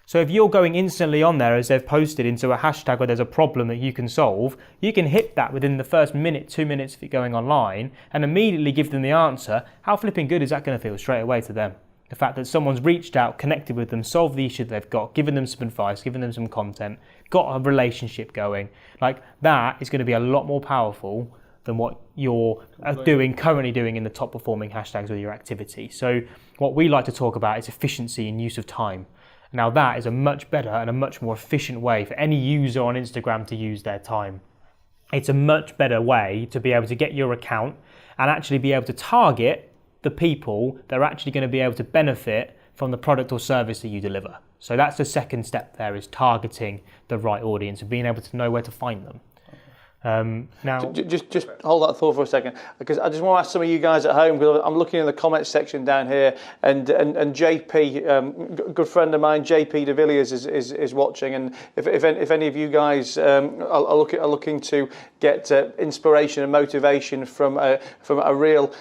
So if you're going instantly on there as they've posted into a hashtag where there's a problem that you can solve, you can hit that within the first minute, 2 minutes of it going online and immediately give them the answer. How flipping good is that going to feel straight away to them? The fact that someone's reached out, connected with them, solved the issue they've got, given them some advice, given them some content, got a relationship going. Like that is going to be a lot more powerful than what you're currently doing in the top performing hashtags with your activity. So what we like to talk about is efficiency and use of time. Now that is a much better and a much more efficient way for any user on Instagram to use their time. It's a much better way to be able to get your account and actually be able to target the people that are actually going to be able to benefit from the product or service that you deliver. So that's the second step there, is targeting the right audience and being able to know where to find them. Now, just hold that thought for a second, because I just want to ask some of you guys at home, because I'm looking in the comments section down here, and JP, good friend of mine, JP de Villiers is watching, and if any of you guys are looking to get inspiration and motivation from a real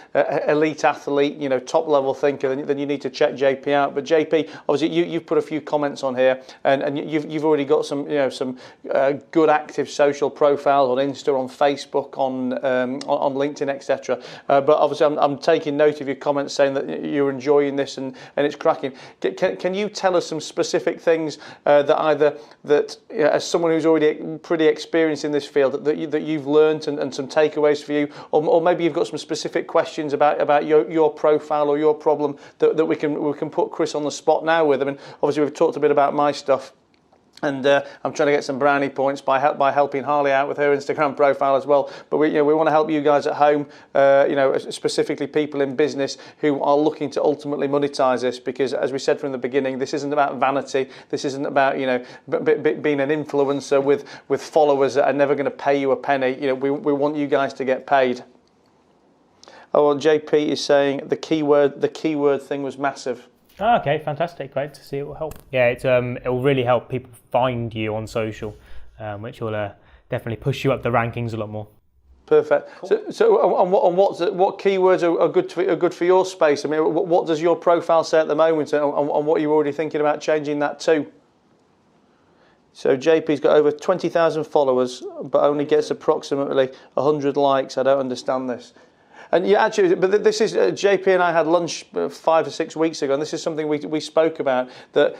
elite athlete, top level thinker, then you need to check JP out. But JP, obviously you've put a few comments on here, and you've already got some good active social profiles on Insta, on Facebook, on LinkedIn, etc. But obviously, I'm taking note of your comments saying that you're enjoying this and it's cracking. Can you tell us some specific things that as someone who's already pretty experienced in this field that you've learned and some takeaways for you, or maybe you've got some specific questions about your profile or your problem that we can put Chris on the spot now with. I mean, obviously we've talked a bit about my stuff. And I'm trying to get some brownie points by helping Harley out with her Instagram profile as well. But we want to help you guys at home, specifically people in business who are looking to ultimately monetize this. Because as we said from the beginning, this isn't about vanity. This isn't about being an influencer with followers that are never going to pay you a penny. We want you guys to get paid. Oh, well, JP is saying the keyword thing was massive. Oh, okay, fantastic. Great to see it will help. Yeah, it will really help people find you on social, which will definitely push you up the rankings a lot more. Perfect. Cool. So what keywords are good for your space? I mean, what does your profile say at the moment, and what are you already thinking about changing that to? So JP's got over 20,000 followers, but only gets approximately 100 likes. I don't understand this. And yeah, actually, but this is JP and I had lunch 5 or 6 weeks ago, and this is something we spoke about, that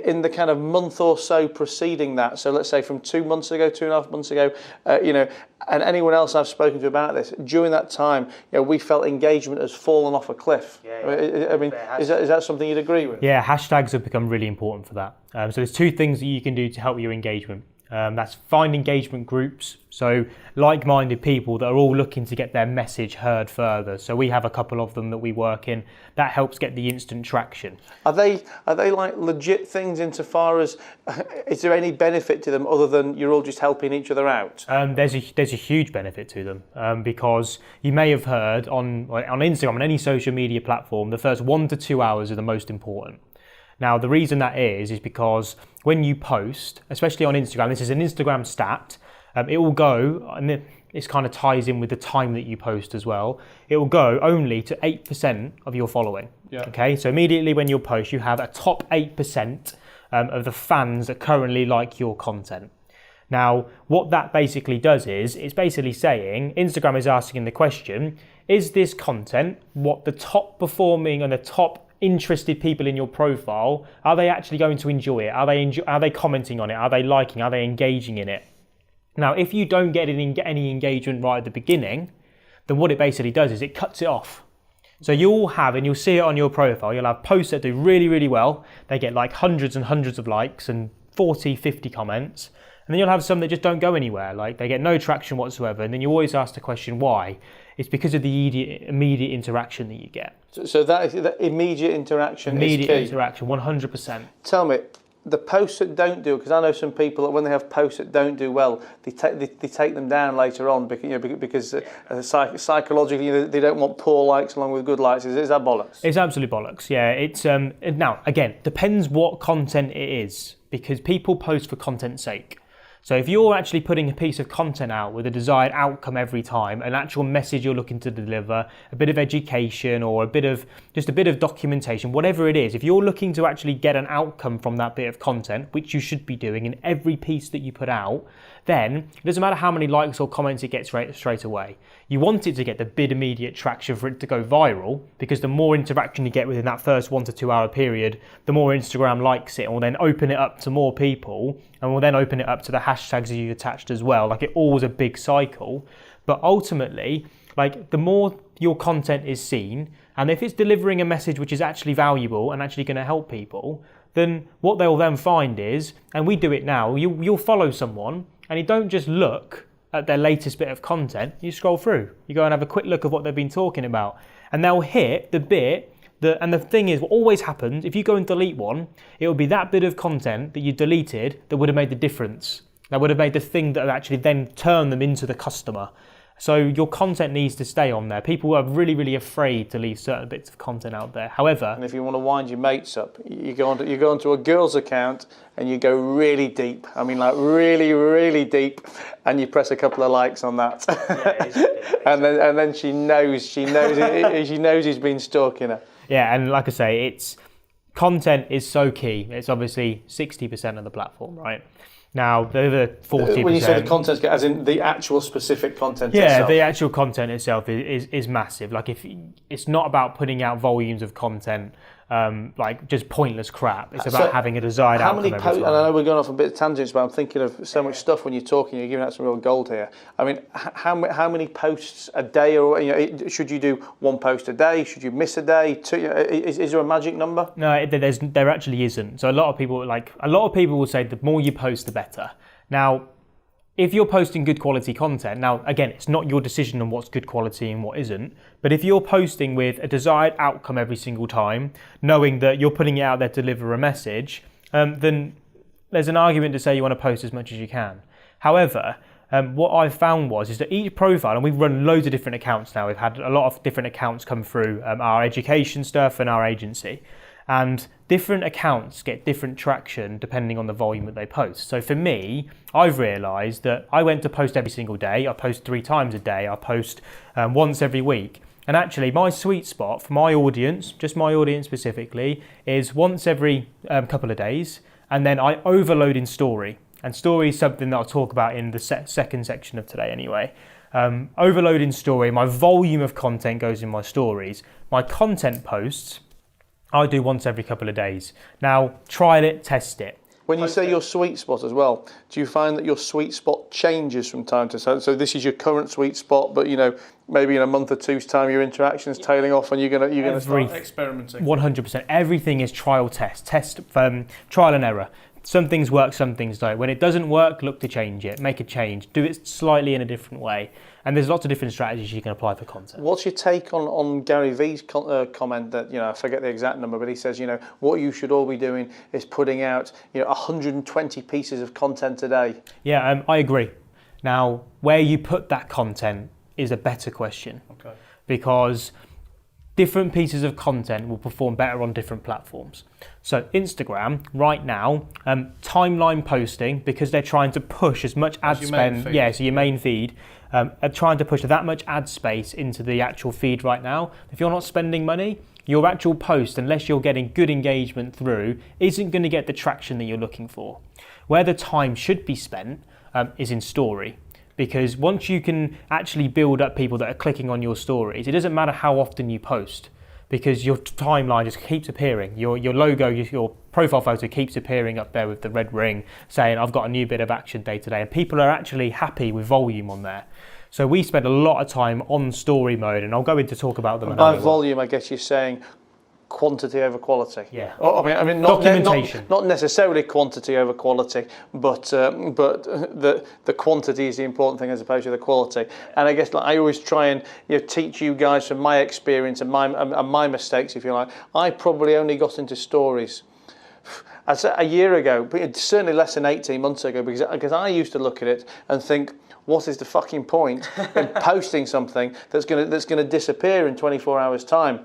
in the kind of month or so preceding that. So let's say from 2 months ago, 2.5 months ago, and anyone else I've spoken to about this, during that time, we felt engagement has fallen off a cliff. Yeah. I mean, is that something you'd agree with? Yeah, hashtags have become really important for that. So there's 2 things that you can do to help your engagement. That's find engagement groups, so like-minded people that are all looking to get their message heard further. So we have a couple of them that we work in. That helps get the instant traction. Are they like legit things insofar as is there any benefit to them other than you're all just helping each other out? There's a huge benefit to them because you may have heard on Instagram, on any social media platform, the first 1 to 2 hours are the most important. Now, the reason that is because when you post, especially on Instagram, this is an Instagram stat, it will go, and this kind of ties in with the time that you post as well, it will go only to 8% of your following. Yeah. Okay, so immediately when you post, you have a top 8% of the fans that currently like your content. Now, what that basically does is, it's basically saying, Instagram is asking the question, is this content what the top performing and the top interested people in your profile, are they actually going to enjoy it? Are they commenting on it? Are they liking? Are they engaging in it? Now, if you don't get any engagement right at the beginning, then what it basically does is it cuts it off. So you'll have, and you'll see it on your profile, you'll have posts that do really, really well. They get like hundreds and hundreds of likes and 40, 50 comments. And then you'll have some that just don't go anywhere, like they get no traction whatsoever. And then you always ask the question, why? It's because of the immediate interaction that you get. So that immediate interaction is key. Immediate interaction, 100%. Tell me, the posts that don't do, because I know some people that when they have posts that don't do well, they take them down later on because psychologically they don't want poor likes along with good likes. Is that bollocks? It's absolute bollocks. Yeah. It's now again depends what content it is, because people post for content's sake. So if you're actually putting a piece of content out with a desired outcome every time, an actual message you're looking to deliver, a bit of education or just a bit of documentation, whatever it is, if you're looking to actually get an outcome from that bit of content, which you should be doing in every piece that you put out, then it doesn't matter how many likes or comments it gets straight away. You want it to get the big immediate traction for it to go viral, because the more interaction you get within that first 1 to 2 hour period, the more Instagram likes it, and will then open it up to more people, and will then open it up to the hashtags that you attached as well. Like, it always a big cycle. But ultimately, like, the more your content is seen, and if it's delivering a message which is actually valuable and actually going to help people, then what they'll then find is, and we do it now, you'll follow someone and you don't just look at their latest bit of content, you scroll through. You go and have a quick look at what they've been talking about, and they'll hit the bit and the thing is, what always happens, if you go and delete one, it will be that bit of content that you deleted that would have made the difference. That would have made the thing that would actually then turn them into the customer. So your content needs to stay on there. People are really, really afraid to leave certain bits of content out there. However, and if you want to wind your mates up, you go onto a girl's account and you go really deep. I mean, like really, really deep, and you press a couple of likes on that, and then she knows he's been stalking her. Yeah, and like I say, content is so key. It's obviously 60% of the platform, right? Now, the other 40%... When you say the content, as in the actual specific content itself? Yeah, the actual content itself is massive. Like, if it's not about putting out volumes of content, like just pointless crap. It's about having a desired outcome every time. And I know we're going off a bit of tangents, but I'm thinking of so much stuff when you're talking. You're giving out some real gold here. I mean, how many posts a day, or should you do one post a day? Should you miss a day? Two? Is there a magic number? No, there actually isn't. So a lot of people will say the more you post, the better. Now, if you're posting good quality content, now again, it's not your decision on what's good quality and what isn't, but if you're posting with a desired outcome every single time, knowing that you're putting it out there to deliver a message, then there's an argument to say you want to post as much as you can. However, what I've found is that each profile, and we've run loads of different accounts now, we've had a lot of different accounts come through our education stuff and our agency. And different accounts get different traction depending on the volume that they post. So for me, I've realised that I went to post every single day. I post 3 times a day. I post once every week. And actually, my sweet spot for my audience, just my audience specifically, is once every couple of days. And then I overload in story. And story is something that I'll talk about in the second section of today anyway. Overload in story, my volume of content goes in my stories. My content posts, I do once every couple of days. Now, try it, test it. When you say your sweet spot as well, do you find that your sweet spot changes from time to time? So this is your current sweet spot, but maybe in a month or two's time, your interaction's tailing off, and you're gonna start experimenting. 100%. Everything is trial trial and error. Some things work, some things don't. When it doesn't work, look to change it. Make a change. Do it slightly in a different way. And there's lots of different strategies you can apply for content. What's your take on Gary V's comment that, I forget the exact number, but he says, what you should all be doing is putting out, 120 pieces of content a day? Yeah, I agree. Now, where you put that content is a better question. Okay. Because different pieces of content will perform better on different platforms. So Instagram, right now, timeline posting, because they're trying to push as much ad spend, so your main feed, are trying to push that much ad space into the actual feed right now. If you're not spending money, your actual post, unless you're getting good engagement through, isn't going to get the traction that you're looking for. Where the time should be spent is in story. Because once you can actually build up people that are clicking on your stories, it doesn't matter how often you post, because your timeline just keeps appearing. Your logo, your profile photo keeps appearing up there with the red ring saying, I've got a new bit of action day today. And people are actually happy with volume on there. So we spend a lot of time on story mode, and I'll go into talk about them. By volume, I guess you're saying quantity over quality. Yeah. I mean, documentation. Not necessarily quantity over quality, but the quantity is the important thing as opposed to the quality. And I guess I always try and teach you guys from my experience and my mistakes, if you like. I probably only got into stories a year ago, but certainly less than 18 months ago, because I used to look at it and think, what is the fucking point in posting something that's going to disappear in 24 hours' time?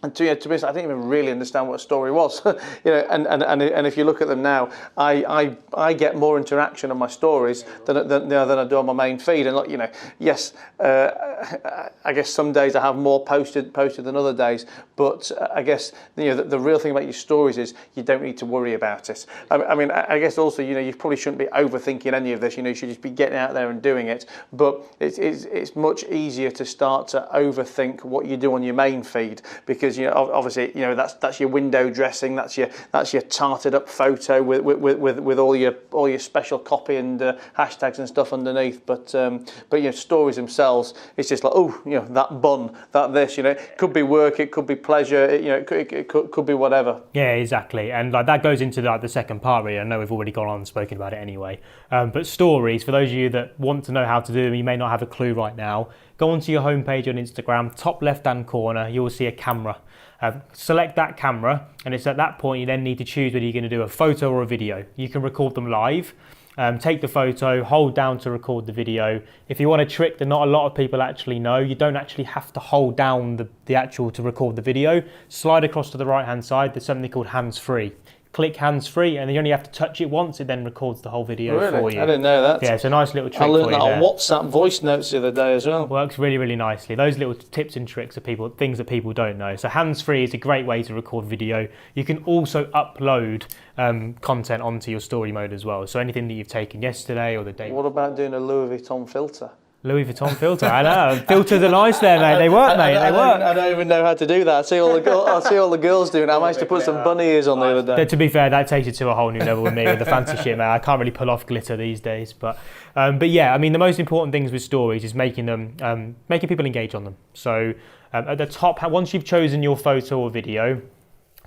And to be honest, I didn't even really understand what a story was. And if you look at them now, I get more interaction on my stories than I do on my main feed. And yes, I guess some days I have more posted than other days. But I guess the real thing about your stories is you don't need to worry about it. I guess also you probably shouldn't be overthinking any of this. You should just be getting out there and doing it. But it's much easier to start to overthink what you do on your main feed, because obviously that's your window dressing, that's your tarted up photo with all your special copy and hashtags and stuff underneath. But stories themselves, it's just like, that bun, that this, it could be work, it could be pleasure, it could be whatever. Yeah, exactly. And that goes into the second part really. I know we've already gone on and spoken about it anyway. But stories, for those of you that want to know how to do them, you may not have a clue right now, go onto your homepage on Instagram, top left-hand corner, you will see a camera. Select that camera, and it's at that point you then need to choose whether you're going to do a photo or a video. You can record them live, take the photo, hold down to record the video. If you want a trick that not a lot of people actually know, you don't actually have to hold down the actual to record the video. Slide across to the right hand side, there's something called hands-free. Click hands-free, and then you only have to touch it once, it then records the whole video for you. I didn't know that. Yeah, it's a nice little trick. I learned for that you on WhatsApp voice notes the other day as well. Works really, really nicely. Those little tips and tricks are things that people don't know. So hands-free is a great way to record video. You can also upload content onto your story mode as well. So anything that you've taken yesterday or the day. What about doing a Louis Vuitton filter? Louis Vuitton filter, I know. Filters are nice there, mate. They work, mate. They work. I don't even know how to do that. I see all the girls doing it. I managed to put some bunny ears on the other day. To be fair, that takes it to a whole new level with me with the fancy shit, mate. I can't really pull off glitter these days, but yeah, the most important things with stories is making people engage on them. So at the top, once you've chosen your photo or video,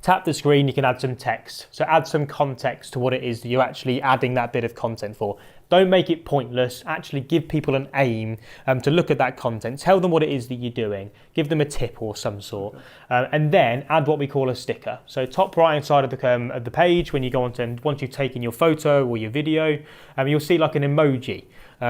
tap the screen, you can add some text. So add some context to what it is that you're actually adding that bit of content for. Don't make it pointless. Actually give people an aim to look at that content. Tell them what it is that you're doing. Give them a tip or some sort. And then add what we call a sticker. So top right hand side of the page, when you go onto, and once you've taken your photo or your video, you'll see like an emoji,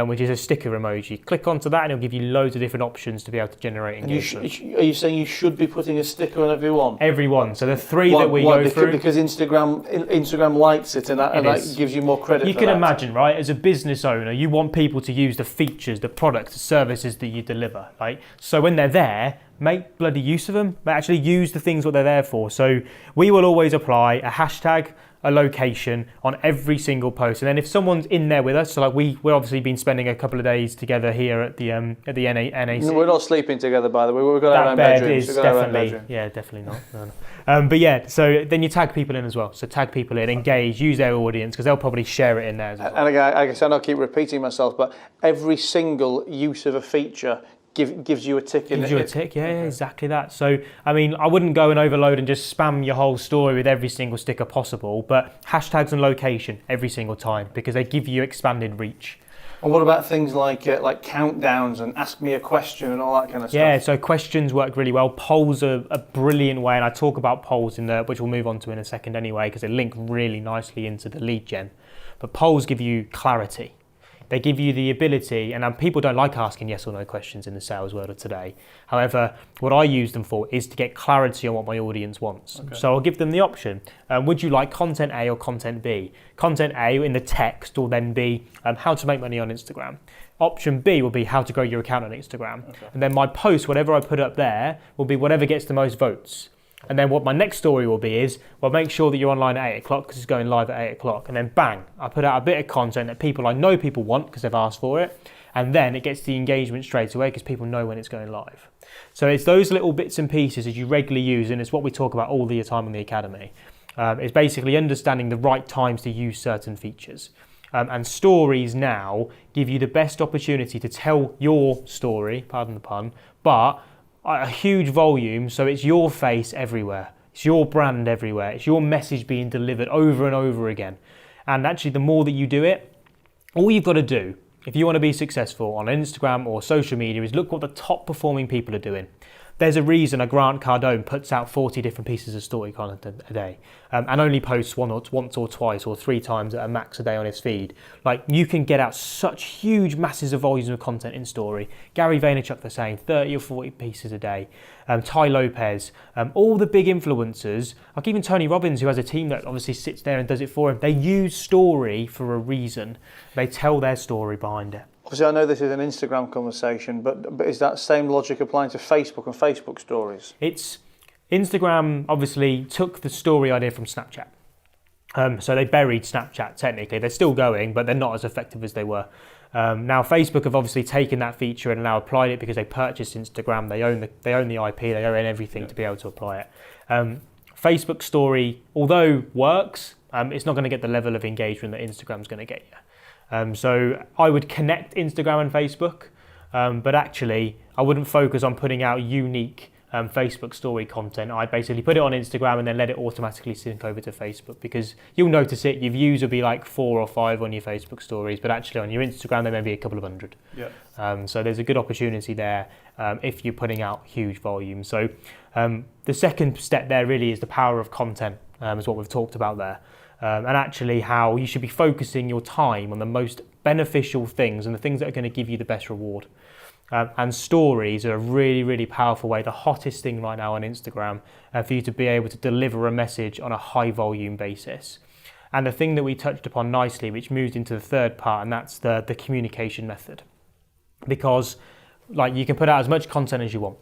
which is a sticker emoji. Click onto that and it'll give you loads of different options to be able to generate engagement. Are you saying you should be putting a sticker on everyone? Everyone. So the three that we go through. Because Instagram likes it, and that gives you more credit. You can imagine, right? As a business owner, you want people to use the features, the products, the services that you deliver, right? So when they're there, make bloody use of them. Actually use the things what they're there for. So we will always apply a hashtag, a location on every single post, and then if someone's in there with us, so like we're obviously been spending a couple of days together here at the NAC. No, we're not sleeping together, by the way. We've got our own bedrooms. Definitely not. No. But yeah, so then you tag people in as well. So tag people in, engage, use their audience, because they'll probably share it in there as well. And again, I guess I know I keep repeating myself, but every single use of a feature gives you a tick in it. Gives you a tick, yeah, exactly that. So, I wouldn't go and overload and just spam your whole story with every single sticker possible, but hashtags and location every single time, because they give you expanded reach. And what about things like countdowns and ask me a question and all that kind of stuff? Yeah, so questions work really well. Polls are a brilliant way, and I talk about polls which we'll move on to in a second anyway, because they link really nicely into the lead gen. But polls give you clarity. They give you the ability, and people don't like asking yes or no questions in the sales world of today. However, what I use them for is to get clarity on what my audience wants. Okay. So I'll give them the option. Would you like content A or content B? Content A in the text will then be how to make money on Instagram. Option B will be how to grow your account on Instagram. Okay. And then my post, whatever I put up there, will be whatever gets the most votes. And then what my next story will be is, well, make sure that you're online at 8 o'clock because it's going live at 8 o'clock. And then bang, I put out a bit of content that I know people want because they've asked for it. And then it gets the engagement straight away because people know when it's going live. So it's those little bits and pieces that you regularly use, and it's what we talk about all the time in the Academy. It's basically understanding the right times to use certain features. And stories now give you the best opportunity to tell your story, pardon the pun, but a huge volume, so it's your face everywhere. It's your brand everywhere. It's your message being delivered over and over again. And actually, the more that you do it, all you've got to do, if you want to be successful on Instagram or social media, is look what the top performing people are doing. There's a reason a Grant Cardone puts out 40 different pieces of story content a day, and only posts once or twice or 3 times at a max a day on his feed. Like, you can get out such huge masses of volumes of content in story. Gary Vaynerchuk the same, 30 or 40 pieces a day. Ty Lopez, all the big influencers, like even Tony Robbins, who has a team that obviously sits there and does it for him. They use story for a reason. They tell their story behind it. Obviously, I know this is an Instagram conversation, but is that same logic applying to Facebook and Facebook stories? It's Instagram obviously took the story idea from Snapchat. So they buried Snapchat technically. They're still going, but they're not as effective as they were. Now Facebook have obviously taken that feature and now applied it because they purchased Instagram. They own the IP. They own everything to be able to apply it. Facebook story, although works, it's not going to get the level of engagement that Instagram's going to get you. So I would connect Instagram and Facebook, but actually I wouldn't focus on putting out unique Facebook story content. I'd basically put it on Instagram and then let it automatically sync over to Facebook, because you'll notice it. Your views will be like 4 or 5 on your Facebook stories, but actually on your Instagram there may be a couple of hundred. Yeah. So there's a good opportunity there if you're putting out huge volumes. So the second step there really is the power of content, is what we've talked about there. And actually how you should be focusing your time on the most beneficial things and the things that are going to give you the best reward. And stories are a really, really powerful way, the hottest thing right now on Instagram, for you to be able to deliver a message on a high volume basis. And the thing that we touched upon nicely, which moves into the third part, and that's the communication method. Because like, you can put out as much content as you want.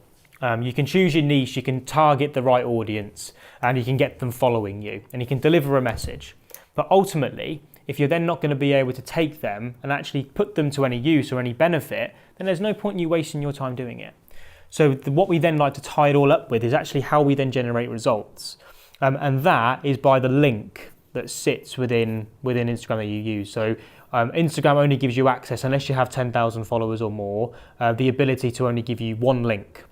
You can choose your niche, you can target the right audience, and you can get them following you, and you can deliver a message. But ultimately, if you're then not going to be able to take them and actually put them to any use or any benefit, then there's no point in you wasting your time doing it. So what we then like to tie it all up with is actually how we then generate results. And that is by the link that sits within Instagram that you use. So Instagram only gives you access, unless you have 10,000 followers or more, the ability to only give you one link.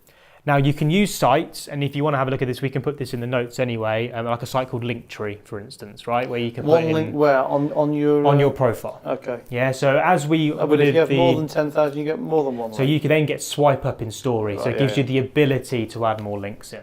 Now you can use sites, and if you want to have a look at this, we can put this in the notes anyway, like a site called Linktree, for instance, right? Where you can one put link in, where on your profile. Okay. Yeah. So as we, but if you have more than 10,000, you get more than one. So you can then get swipe up in story. So it gives you the ability to add more links in.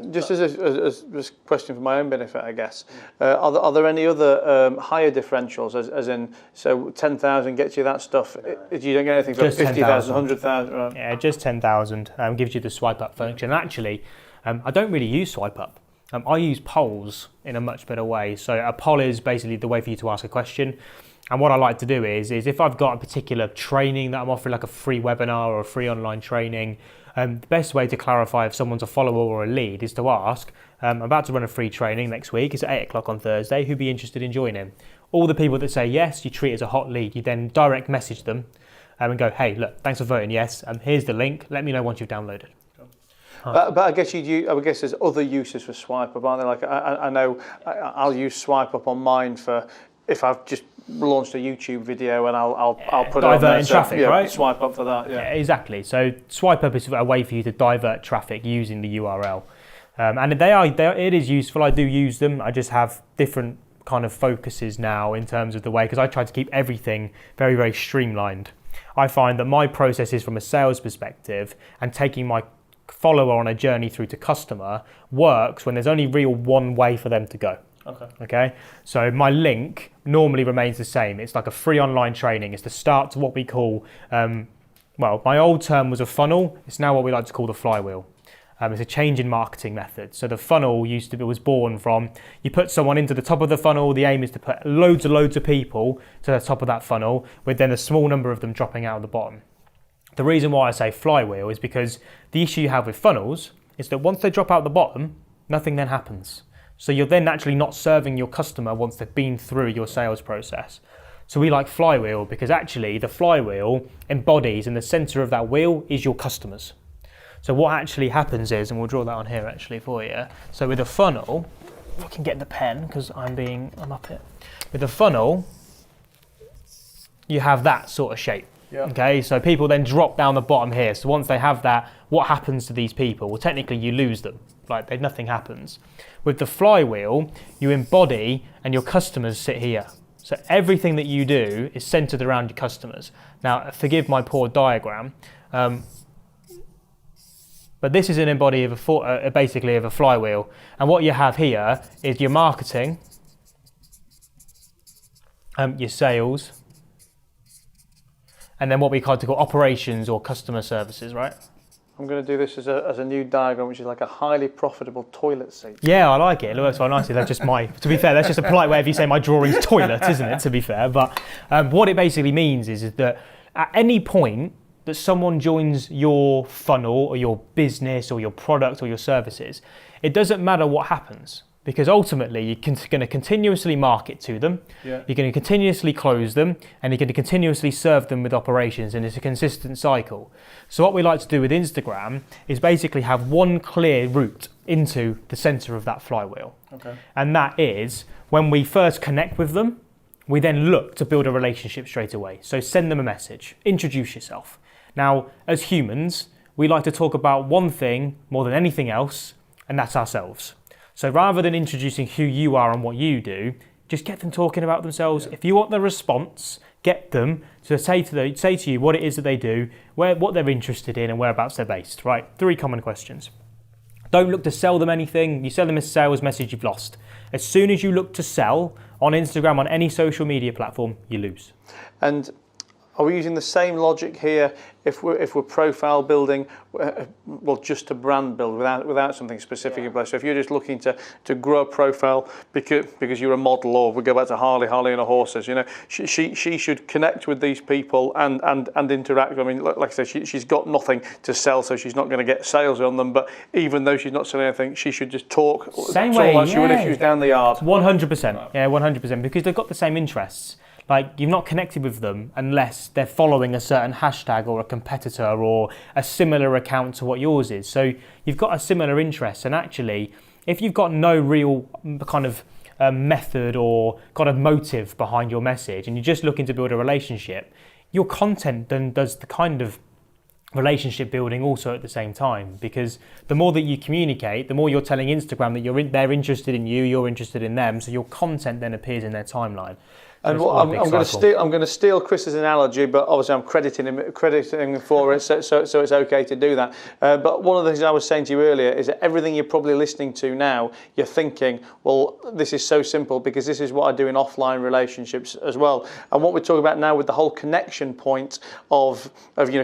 Just as a question for my own benefit, I guess, are there any other higher differentials, as in, so 10,000 gets you that stuff, you don't get anything for 50,000, 100,000? Right? Yeah, just 10,000 gives you the swipe up function. And actually, I don't really use swipe up. I use polls in a much better way. So a poll is basically the way for you to ask a question. And what I like to do is if I've got a particular training that I'm offering, like a free webinar or a free online training, the best way to clarify if someone's a follower or a lead is to ask, I'm about to run a free training next week, it's at 8 o'clock on Thursday, who'd be interested in joining? All the people that say yes, you treat as a hot lead. You then direct message them and go, hey, look, thanks for voting yes, here's the link, let me know once you've downloaded. But I guess I guess there's other uses for swipe up, aren't there? Like I know I'll use swipe up on mine for if I've just launched a YouTube video and I'll put it on there, traffic, right? Swipe up for that. Yeah, exactly. So swipe up is a way for you to divert traffic using the URL, and it is useful. I do use them. I just have different kind of focuses now in terms of the way, because I try to keep everything very, very streamlined. I find that my process is from a sales perspective, and taking my follower on a journey through to customer works when there's only real one way for them to go. Okay. So my link normally remains the same. It's like a free online training. It's the start to what we call, my old term was a funnel. It's now what we like to call the flywheel. It's a change in marketing method. So the funnel was born from, you put someone into the top of the funnel. The aim is to put loads of people to the top of that funnel, with then a small number of them dropping out of the bottom. The reason why I say flywheel is because the issue you have with funnels is that once they drop out the bottom, nothing then happens. So you're then actually not serving your customer once they've been through your sales process. So we like flywheel because actually the flywheel embodies, in the center of that wheel is your customers. So what actually happens is, and we'll draw that on here actually for you. So with a funnel, if I can get the pen because I'm up here. With a funnel, you have that sort of shape. Yeah. Okay, so people then drop down the bottom here. So once they have that, what happens to these people? Well, technically you lose them. Like nothing happens. With the flywheel, you embody and your customers sit here. So everything that you do is centered around your customers. Now, forgive my poor diagram, but But this is an embody of basically of a flywheel. And what you have here is your marketing, your sales, and then what we kind of call operations or customer services, right? I'm going to do this as a new diagram, which is like a highly profitable toilet seat. Yeah, I like it. It works quite nicely. That's just to be fair, that's just a polite way of you saying my drawing's toilet, isn't it, to be fair? But what it basically means is that at any point that someone joins your funnel or your business or your product or your services, it doesn't matter what happens. Because ultimately, you're going to continuously market to them, you're going to continuously close them, and you're going to continuously serve them with operations, and it's a consistent cycle. So what we like to do with Instagram is basically have one clear route into the center of that flywheel. Okay. And that is, when we first connect with them, we then look to build a relationship straight away. So send them a message, introduce yourself. Now, as humans, we like to talk about one thing more than anything else, and that's ourselves. So rather than introducing who you are and what you do, just get them talking about themselves. If you want the response, get them to say to you what it is that they do, what they're interested in, and whereabouts they're based, right? 3 common questions. Don't look to sell them anything. You sell them a sales message, you've lost. As soon as you look to sell on Instagram, on any social media platform, you lose. And are we using the same logic here if we're profile building, well, just to brand build without something specific in place? So if you're just looking to grow a profile because you're a model, or we go back to Harley and her horses, you know, she should connect with these people and interact. I mean, like I said, she's got nothing to sell, so she's not going to get sales on them. But even though she's not selling anything, she should just talk same way like she would if she was down the yard. 100%, yeah, 100%, because they've got the same interests. Like, you've not connected with them unless they're following a certain hashtag or a competitor or a similar account to what yours is. So you've got a similar interest, and actually, if you've got no real kind of method or kind of motive behind your message, and you're just looking to build a relationship, your content then does the kind of relationship building also at the same time, because the more that you communicate, the more you're telling Instagram that they're interested in you, you're interested in them, so your content then appears in their timeline. And I'm going to steal Chris's analogy, but obviously I'm crediting him for it, so it's okay to do that. But one of the things I was saying to you earlier is that everything you're probably listening to now, you're thinking, well, this is so simple because this is what I do in offline relationships as well. And what we're talking about now with the whole connection point of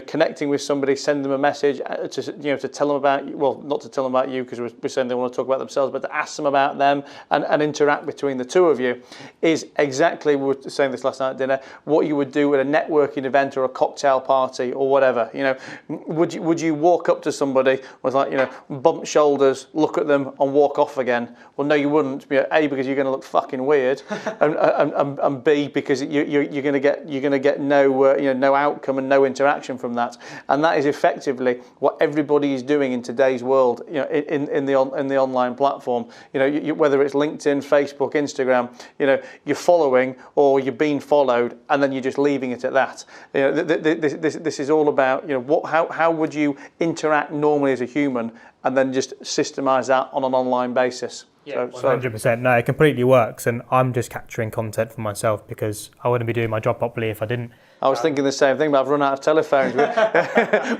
connecting with somebody, send them a message to tell them about you. Well, not to tell them about you because we're saying they want to talk about themselves, but to ask them about them and interact between the two of you is exactly. We were saying this last night at dinner, what you would do at a networking event or a cocktail party or whatever. You know, would you walk up to somebody with, like, you know, bump shoulders, look at them and walk off again? Well, no, you wouldn't. A, because you're going to look fucking weird, and B, because you're going to get no outcome and no interaction from that. And that is effectively what everybody is doing in today's world. You know, in the online platform. You know, whether it's LinkedIn, Facebook, Instagram. You know, you're following or you're being followed, and then you're just leaving it at that. You know, this is all about, you know, how would you interact normally as a human, and then just systemize that on an online basis. Yeah, 100%. No, it completely works, and I'm just capturing content for myself because I wouldn't be doing my job properly if I didn't. I was thinking the same thing, but I've run out of telephones.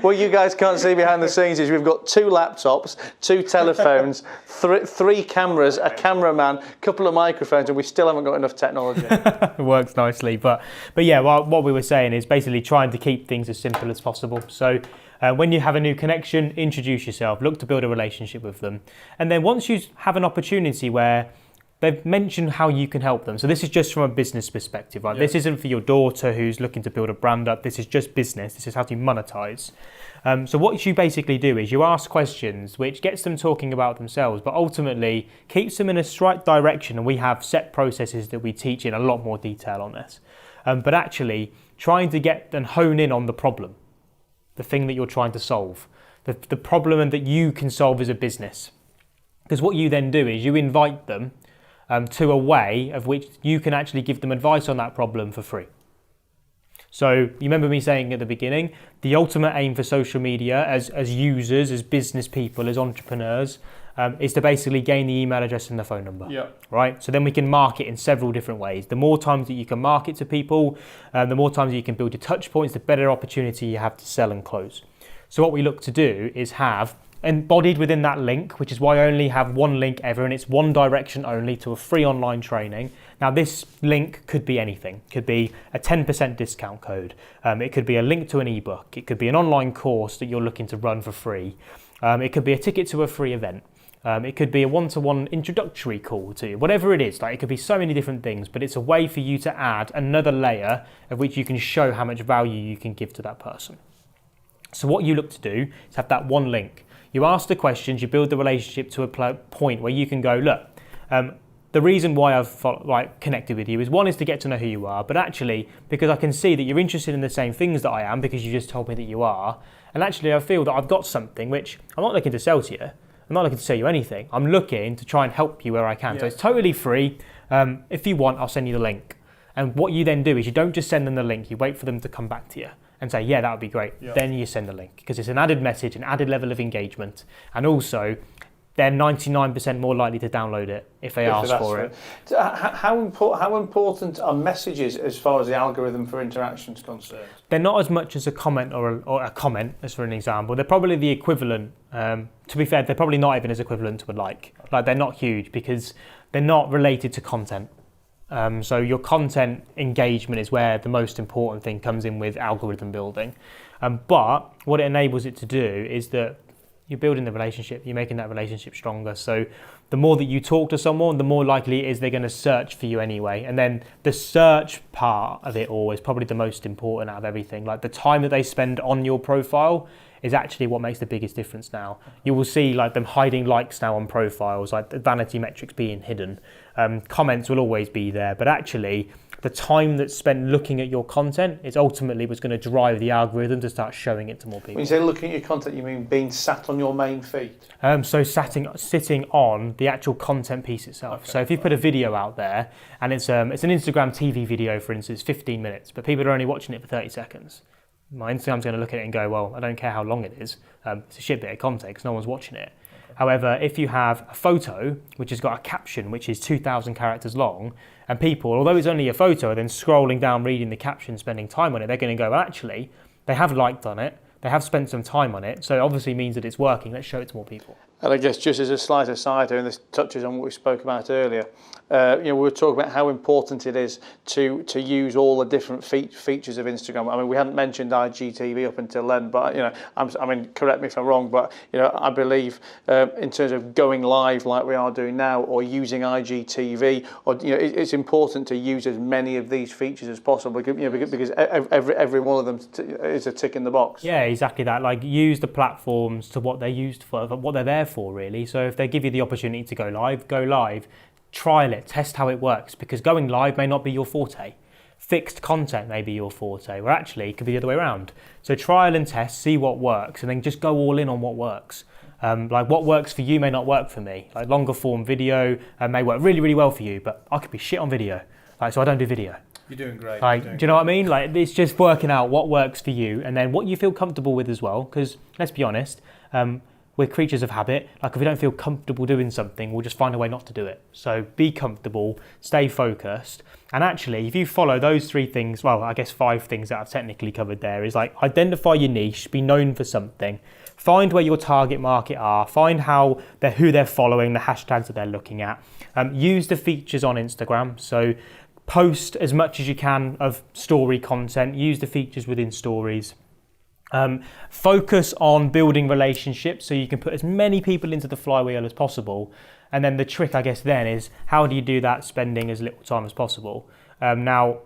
What you guys can't see behind the scenes is we've got 2 laptops, 2 telephones, 3 cameras, a cameraman, a couple of microphones, and we still haven't got enough technology. It works nicely, but yeah, what we were saying is basically trying to keep things as simple as possible. So when you have a new connection, introduce yourself, look to build a relationship with them, and then once you have an opportunity where they've mentioned how you can help them. So this is just from a business perspective, right? Yeah. This isn't for your daughter who's looking to build a brand up. This is just business. This is how to monetize. So what you basically do is you ask questions which gets them talking about themselves, but ultimately keeps them in a right direction. And we have set processes that we teach in a lot more detail on this. But actually trying to get and hone in on the problem, the thing that you're trying to solve, the problem that you can solve as a business. Because what you then do is you invite them to a way of which you can actually give them advice on that problem for free. So you remember me saying at the beginning, the ultimate aim for social media as users, as business people, as entrepreneurs, is to basically gain the email address and the phone number. Yeah. Right? So then we can market in several different ways. The more times that you can market to people, the more times that you can build your touch points, the better opportunity you have to sell and close. So what we look to do is have embodied within that link, which is why I only have one link ever, and it's one direction only to a free online training. Now this link could be anything. It could be a 10% discount code. It could be a link to an ebook. It could be an online course that you're looking to run for free. It could be a ticket to a free event. It could be a one-to-one introductory call to you, whatever it is. Like, it could be so many different things, but it's a way for you to add another layer of which you can show how much value you can give to that person. So what you look to do is have that one link. You ask the questions, you build the relationship to a point where you can go, look, the reason why I've connected with you is, one, is to get to know who you are, but actually because I can see that you're interested in the same things that I am, because you just told me that you are, and actually I feel that I've got something which I'm not looking to sell to you. I'm not looking to sell you anything. I'm looking to try and help you where I can. Yeah. So it's totally free. If you want, I'll send you the link. And what you then do is you don't just send them the link, you wait for them to come back to you and say, yeah, that would be great. Yeah. Then you send the link, because it's an added message, an added level of engagement. And also, they're 99% more likely to download it if they ask for it. How important are messages as far as the algorithm for interaction is concerned? They're not as much as a comment or a comment, as for an example. They're probably the equivalent. To be fair, they're probably not even as equivalent to a like. Like, they're not huge because they're not related to content. So your content engagement is where the most important thing comes in with algorithm building. But what it enables it to do is that you're building the relationship, you're making that relationship stronger. So the more that you talk to someone, the more likely it is they're going to search for you anyway. And then the search part of it all is probably the most important out of everything. Like, the time that they spend on your profile is actually what makes the biggest difference now. You will see like them hiding likes now on profiles, like the vanity metrics being hidden. Comments will always be there, but actually the time that's spent looking at your content is ultimately what's going to drive the algorithm to start showing it to more people. When you say looking at your content, you mean being sat on your main feed? So sitting on the actual content piece itself. Okay. So if you put a video out there and it's an Instagram TV video, for instance, 15 minutes, but people are only watching it for 30 seconds. My Instagram's going to look at it and go, well, I don't care how long it is. It's a shit bit of content because no one's watching it. Okay. However, if you have a photo which has got a caption which is 2,000 characters long, and people, although it's only a photo, are then scrolling down, reading the caption, spending time on it, they're going to go, well, actually, they have liked on it, they have spent some time on it, so it obviously means that it's working. Let's show it to more people. And I guess just as a slight aside here, and this touches on what we spoke about earlier, we were talking about how important it is to use all the different features of Instagram. I mean, we hadn't mentioned IGTV up until then, but I mean, correct me if I'm wrong, but I believe in terms of going live like we are doing now, or using IGTV, or it's important to use as many of these features as possible, because every one of them is a tick in the box. Yeah, exactly that. Like, use the platforms to what they're used for, what they're there for, really. So if they give you the opportunity to go live, trial it, test how it works, because going live may not be your forte. Fixed content may be your forte, or actually it could be the other way around. So trial and test, see what works, and then just go all in on what works. Like, what works for you may not work for me. Like, longer form video may work really, really well for you, but I could be shit on video. Like, so I don't do video. You're doing great. Like, do you know what I mean? Like, it's just working out what works for you, and then what you feel comfortable with as well. Because let's be honest, we're creatures of habit. Like, if we don't feel comfortable doing something, we'll just find a way not to do it. So be comfortable, stay focused. And actually, if you follow those 3 things, well, I guess 5 things that I've technically covered there, is like, identify your niche, be known for something, find where your target market are, find who they're following, the hashtags that they're looking at. Use the features on Instagram. So post as much as you can of story content, use the features within stories. Focus on building relationships so you can put as many people into the flywheel as possible. And then the trick, I guess, then is, how do you do that spending as little time as possible? Now,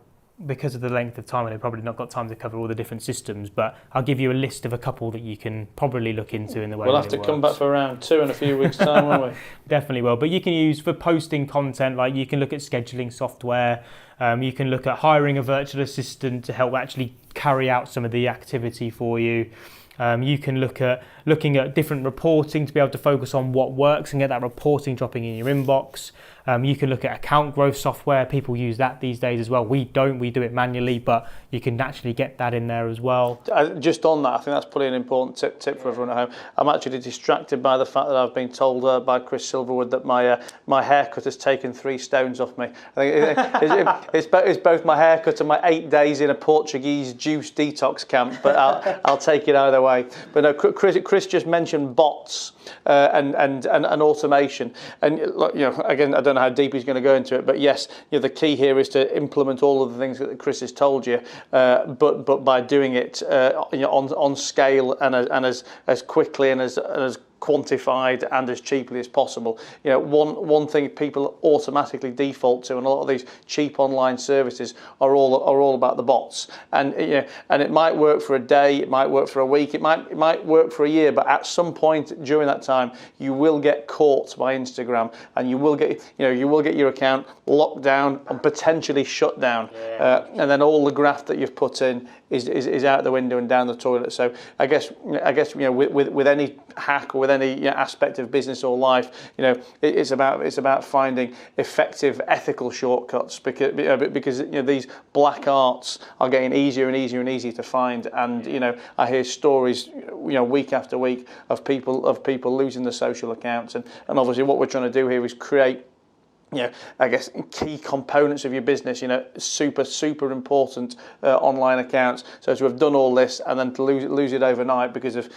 because of the length of time, I've probably not got time to cover all the different systems, but I'll give you a list of a couple that you can probably look into in the way we'll have to come back for round 2 in a few weeks' time, won't we? Definitely will. But you can use for posting content, like you can look at scheduling software, you can look at hiring a virtual assistant to help actually carry out some of the activity for you. You can look at looking at different reporting to be able to focus on what works and get that reporting dropping in your inbox. You can look at account growth software. People use that these days as well. We don't. We do it manually, but you can actually get that in there as well. Just on that, I think that's probably an important tip for everyone at home. I'm actually distracted by the fact that I've been told by Chris Silverwood that my haircut has taken 3 stones off me. I think it's both my haircut and my 8 days in a Portuguese juice detox camp, but I'll take it either way. But no, Chris just mentioned bots and automation, and again, I don't know how deep he's going to go into it, but yes, the key here is to implement all of the things that Chris has told you, but by doing it on scale and as quickly and as quantified and as cheaply as possible. One thing people automatically default to, and a lot of these cheap online services are all about the bots. And it might work for a day, it might work for a week, it might work for a year, but at some point during that time, you will get caught by Instagram, and you will get your account locked down and potentially shut down, and then all the graft that you've put in is out the window and down the toilet. So I guess with any hack or with any aspect of business or life, it's about finding effective ethical shortcuts, because these black arts are getting easier and easier and easier to find. And I hear stories week after week of people losing their social accounts, and obviously what we're trying to do here is create I guess key components of your business, super important online accounts. So to have done all this and then to lose it overnight because of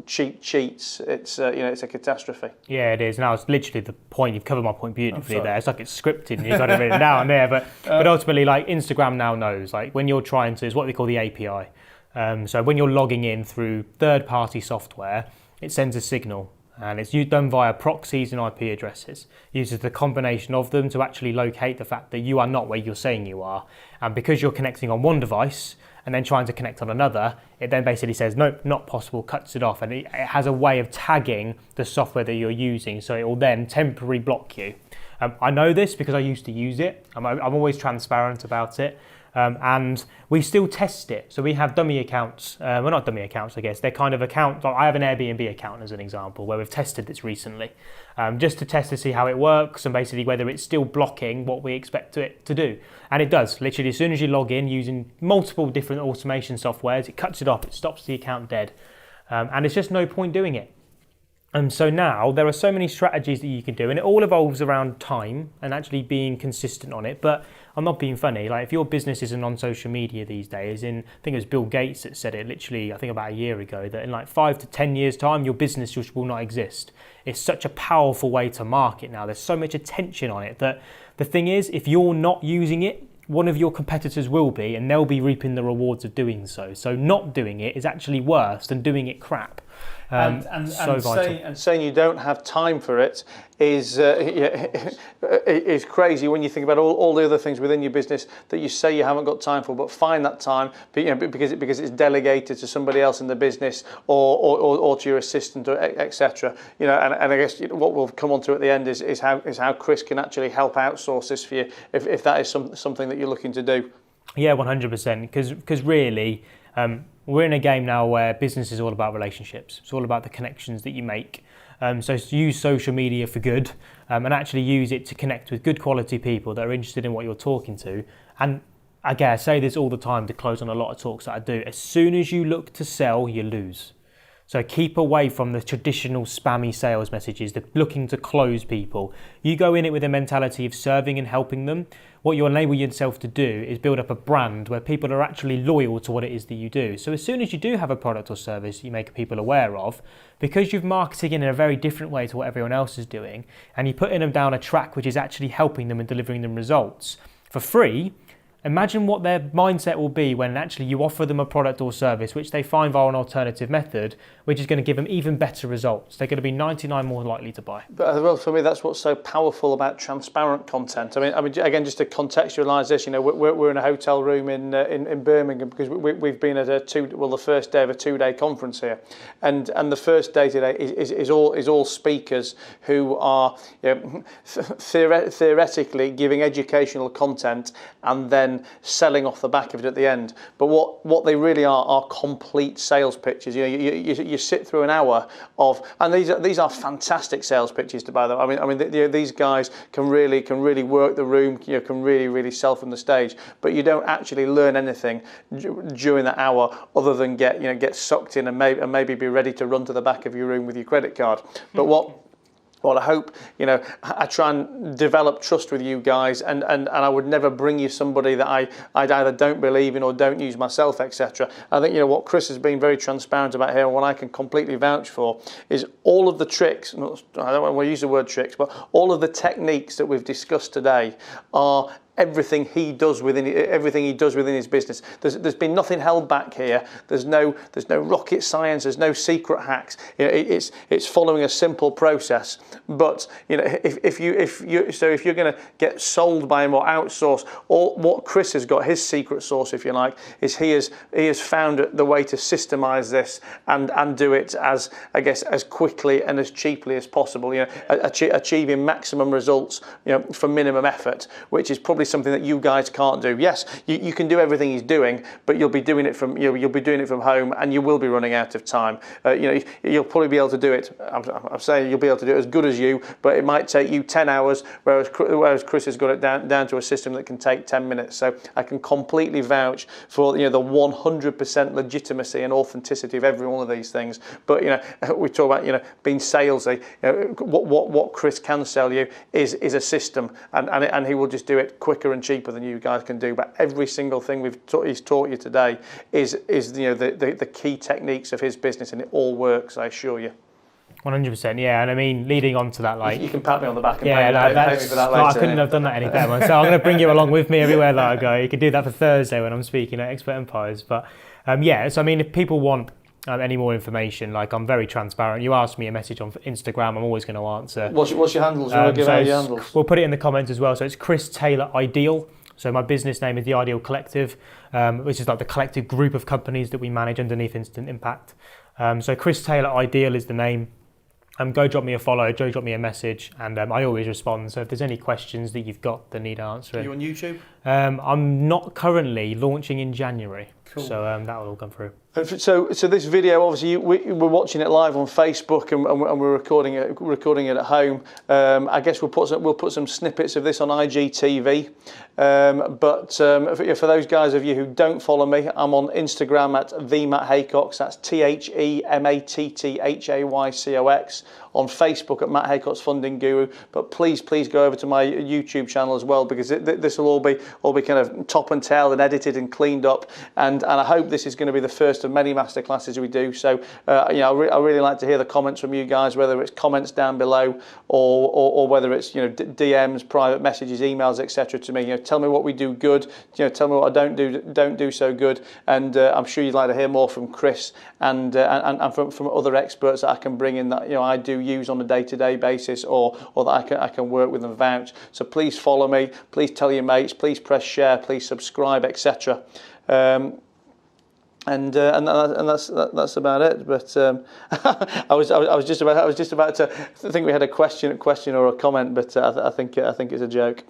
cheats, it's a catastrophe. Yeah, it is. Now it's literally the point. You've covered my point beautifully there. It's like it's scripted and you've got it written down there. But ultimately, like Instagram now knows, like when you're trying to, it's what they call the API. So when you're logging in through third-party software, it sends a signal. And it's done via proxies and IP addresses. It uses the combination of them to actually locate the fact that you are not where you're saying you are. And because you're connecting on one device and then trying to connect on another, it then basically says, nope, not possible, cuts it off. And it has a way of tagging the software that you're using, so it will then temporarily block you. I know this because I used to use it. I'm always transparent about it. And we still test it. So we have dummy accounts, well, not dummy accounts, I guess. They're kind of accounts. I have an Airbnb account as an example where we've tested this recently, just to test to see how it works and basically whether it's still blocking what we expect it to do. And it does. Literally, as soon as you log in using multiple different automation softwares, it cuts it off. It stops the account dead. And it's just no point doing it. And so now there are so many strategies that you can do, and it all evolves around time and actually being consistent on it. But I'm not being funny. Like if your business isn't on social media these days, I think it was Bill Gates that said it literally, I think about a year ago, that in like 5 to 10 years time, your business just will not exist. It's such a powerful way to market now. There's so much attention on it that the thing is, if you're not using it, one of your competitors will be, and they'll be reaping the rewards of doing so. So not doing it is actually worse than doing it crap. Saying you don't have time for it is crazy when you think about all the other things within your business that you say you haven't got time for, but find that time because it's delegated to somebody else in the business or to your assistant or etc. And I guess what we'll come on to at the end is how Chris can actually help outsource this for you if that is something that you're looking to do. Yeah, 100%. Because really. We're in a game now where business is all about relationships. It's all about the connections that you make. So use social media for good and actually use it to connect with good quality people that are interested in what you're talking to. And again, I say this all the time to close on a lot of talks that I do. As soon as you look to sell, you lose. So keep away from the traditional spammy sales messages, the looking to close people. You go in it with a mentality of serving and helping them. What you enable yourself to do is build up a brand where people are actually loyal to what it is that you do. So as soon as you do have a product or service you make people aware of, because you've marketed in a very different way to what everyone else is doing, and you're putting them down a track which is actually helping them and delivering them results for free, imagine what their mindset will be when actually you offer them a product or service which they find via an alternative method, which is going to give them even better results. They're going to be 99 more likely to buy. But well, for me, that's what's so powerful about transparent content. I mean, again, just to contextualise this, we're in a hotel room in Birmingham because we've been at the first day of a 2-day conference here, and the first day today is all speakers who are theoretically giving educational content and then then selling off the back of it at the end. But what they really are complete sales pitches. You sit through an hour of, and these are fantastic sales pitches. By the way, I mean these guys can really work the room. Can really sell from the stage. But you don't actually learn anything during that hour other than get sucked in and maybe be ready to run to the back of your room with your credit card. But what I hope, I try and develop trust with you guys, and I would never bring you somebody that I'd either don't believe in or don't use myself, etc. I think, what Chris has been very transparent about here, and what I can completely vouch for, is all of the tricks, I don't want to use the word tricks, but all of the techniques that we've discussed today are everything he does within his business. There's been nothing held back here. There's no rocket science. There's no secret hacks. It's following a simple process. But if you're going to get sold by him or outsource, or what Chris has got, his secret sauce, if you like, is he has found the way to systemize this and do it as quickly and as cheaply as possible. Achieving maximum results for minimum effort, which is probably something that you guys can't do. Yes, you can do everything he's doing, but you'll be doing it from home, and you will be running out of time. You'll probably be able to do it. I'm saying you'll be able to do it as good as you, but it might take you 10 hours, whereas Chris has got it down to a system that can take 10 minutes. So I can completely vouch for the 100% legitimacy and authenticity of every one of these things. But we talk about being salesy. What Chris can sell you is a system, and he will just do it quicker and cheaper than you guys can do. But every single thing he's taught you today is the key techniques of his business, and it all works, I assure you. 100%, yeah. And I mean, leading on to that, you can pat me on the back and pay me for that later. I couldn't have done that any better. So I'm going to bring you along with me everywhere that I go. You can do that for Thursday when I'm speaking at Expert Empires. But so I mean, if people want any more information, I'm very transparent. You ask me a message on Instagram, I'm always going to answer. What's your handles? Give out your handles. We'll put it in the comments as well. So it's Chris Taylor Ideal. So my business name is The Ideal Collective, which is like the collective group of companies that we manage underneath Instant Impact. So Chris Taylor Ideal is the name. Go drop me a follow, go drop me a message, and I always respond. So if there's any questions that you've got that need answering. Are you on YouTube? I'm not currently, launching in January. Cool. So that will all come through. So this video, obviously, we're watching it live on Facebook, and we're recording it at home. I guess we'll put some snippets of this on IGTV. But for those guys of you who don't follow me, I'm on Instagram at @TheMattHaycox. That's TheMattHaycox. On Facebook at Matt Haycox Funding Guru. But please go over to my YouTube channel as well, because this will all be kind of top and tail and edited and cleaned up. And I hope this is going to be the first of many masterclasses we do. So I really like to hear the comments from you guys, whether it's comments down below or whether it's DMs, private messages, emails, etc. to me. Tell me what we do good. Tell me what I don't do so good. And I'm sure you'd like to hear more from Chris and from other experts that I can bring in that I do use on a day-to-day basis, or that I can work with and vouch. So please follow me. Please tell your mates. Please press share. Please subscribe, etc. And that's about it. But I was just about to think we had a question or a comment, but I think it's a joke.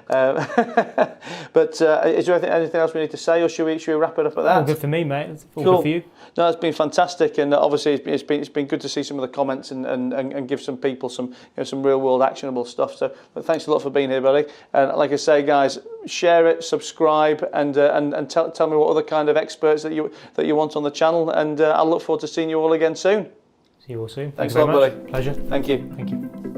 But is there anything else we need to say, or should we wrap it up at that? All good for me, mate. It's all cool. Good for you. No, it's been fantastic, and obviously it's been good to see some of the comments and give some people some real world actionable stuff. So thanks a lot for being here, buddy. And like I say, guys, share it, subscribe, and tell me what other kind of experts that you want on the channel, and I look forward to seeing you all again soon. See you all soon. Thanks a lot, buddy. Pleasure. Thank you. Thank you.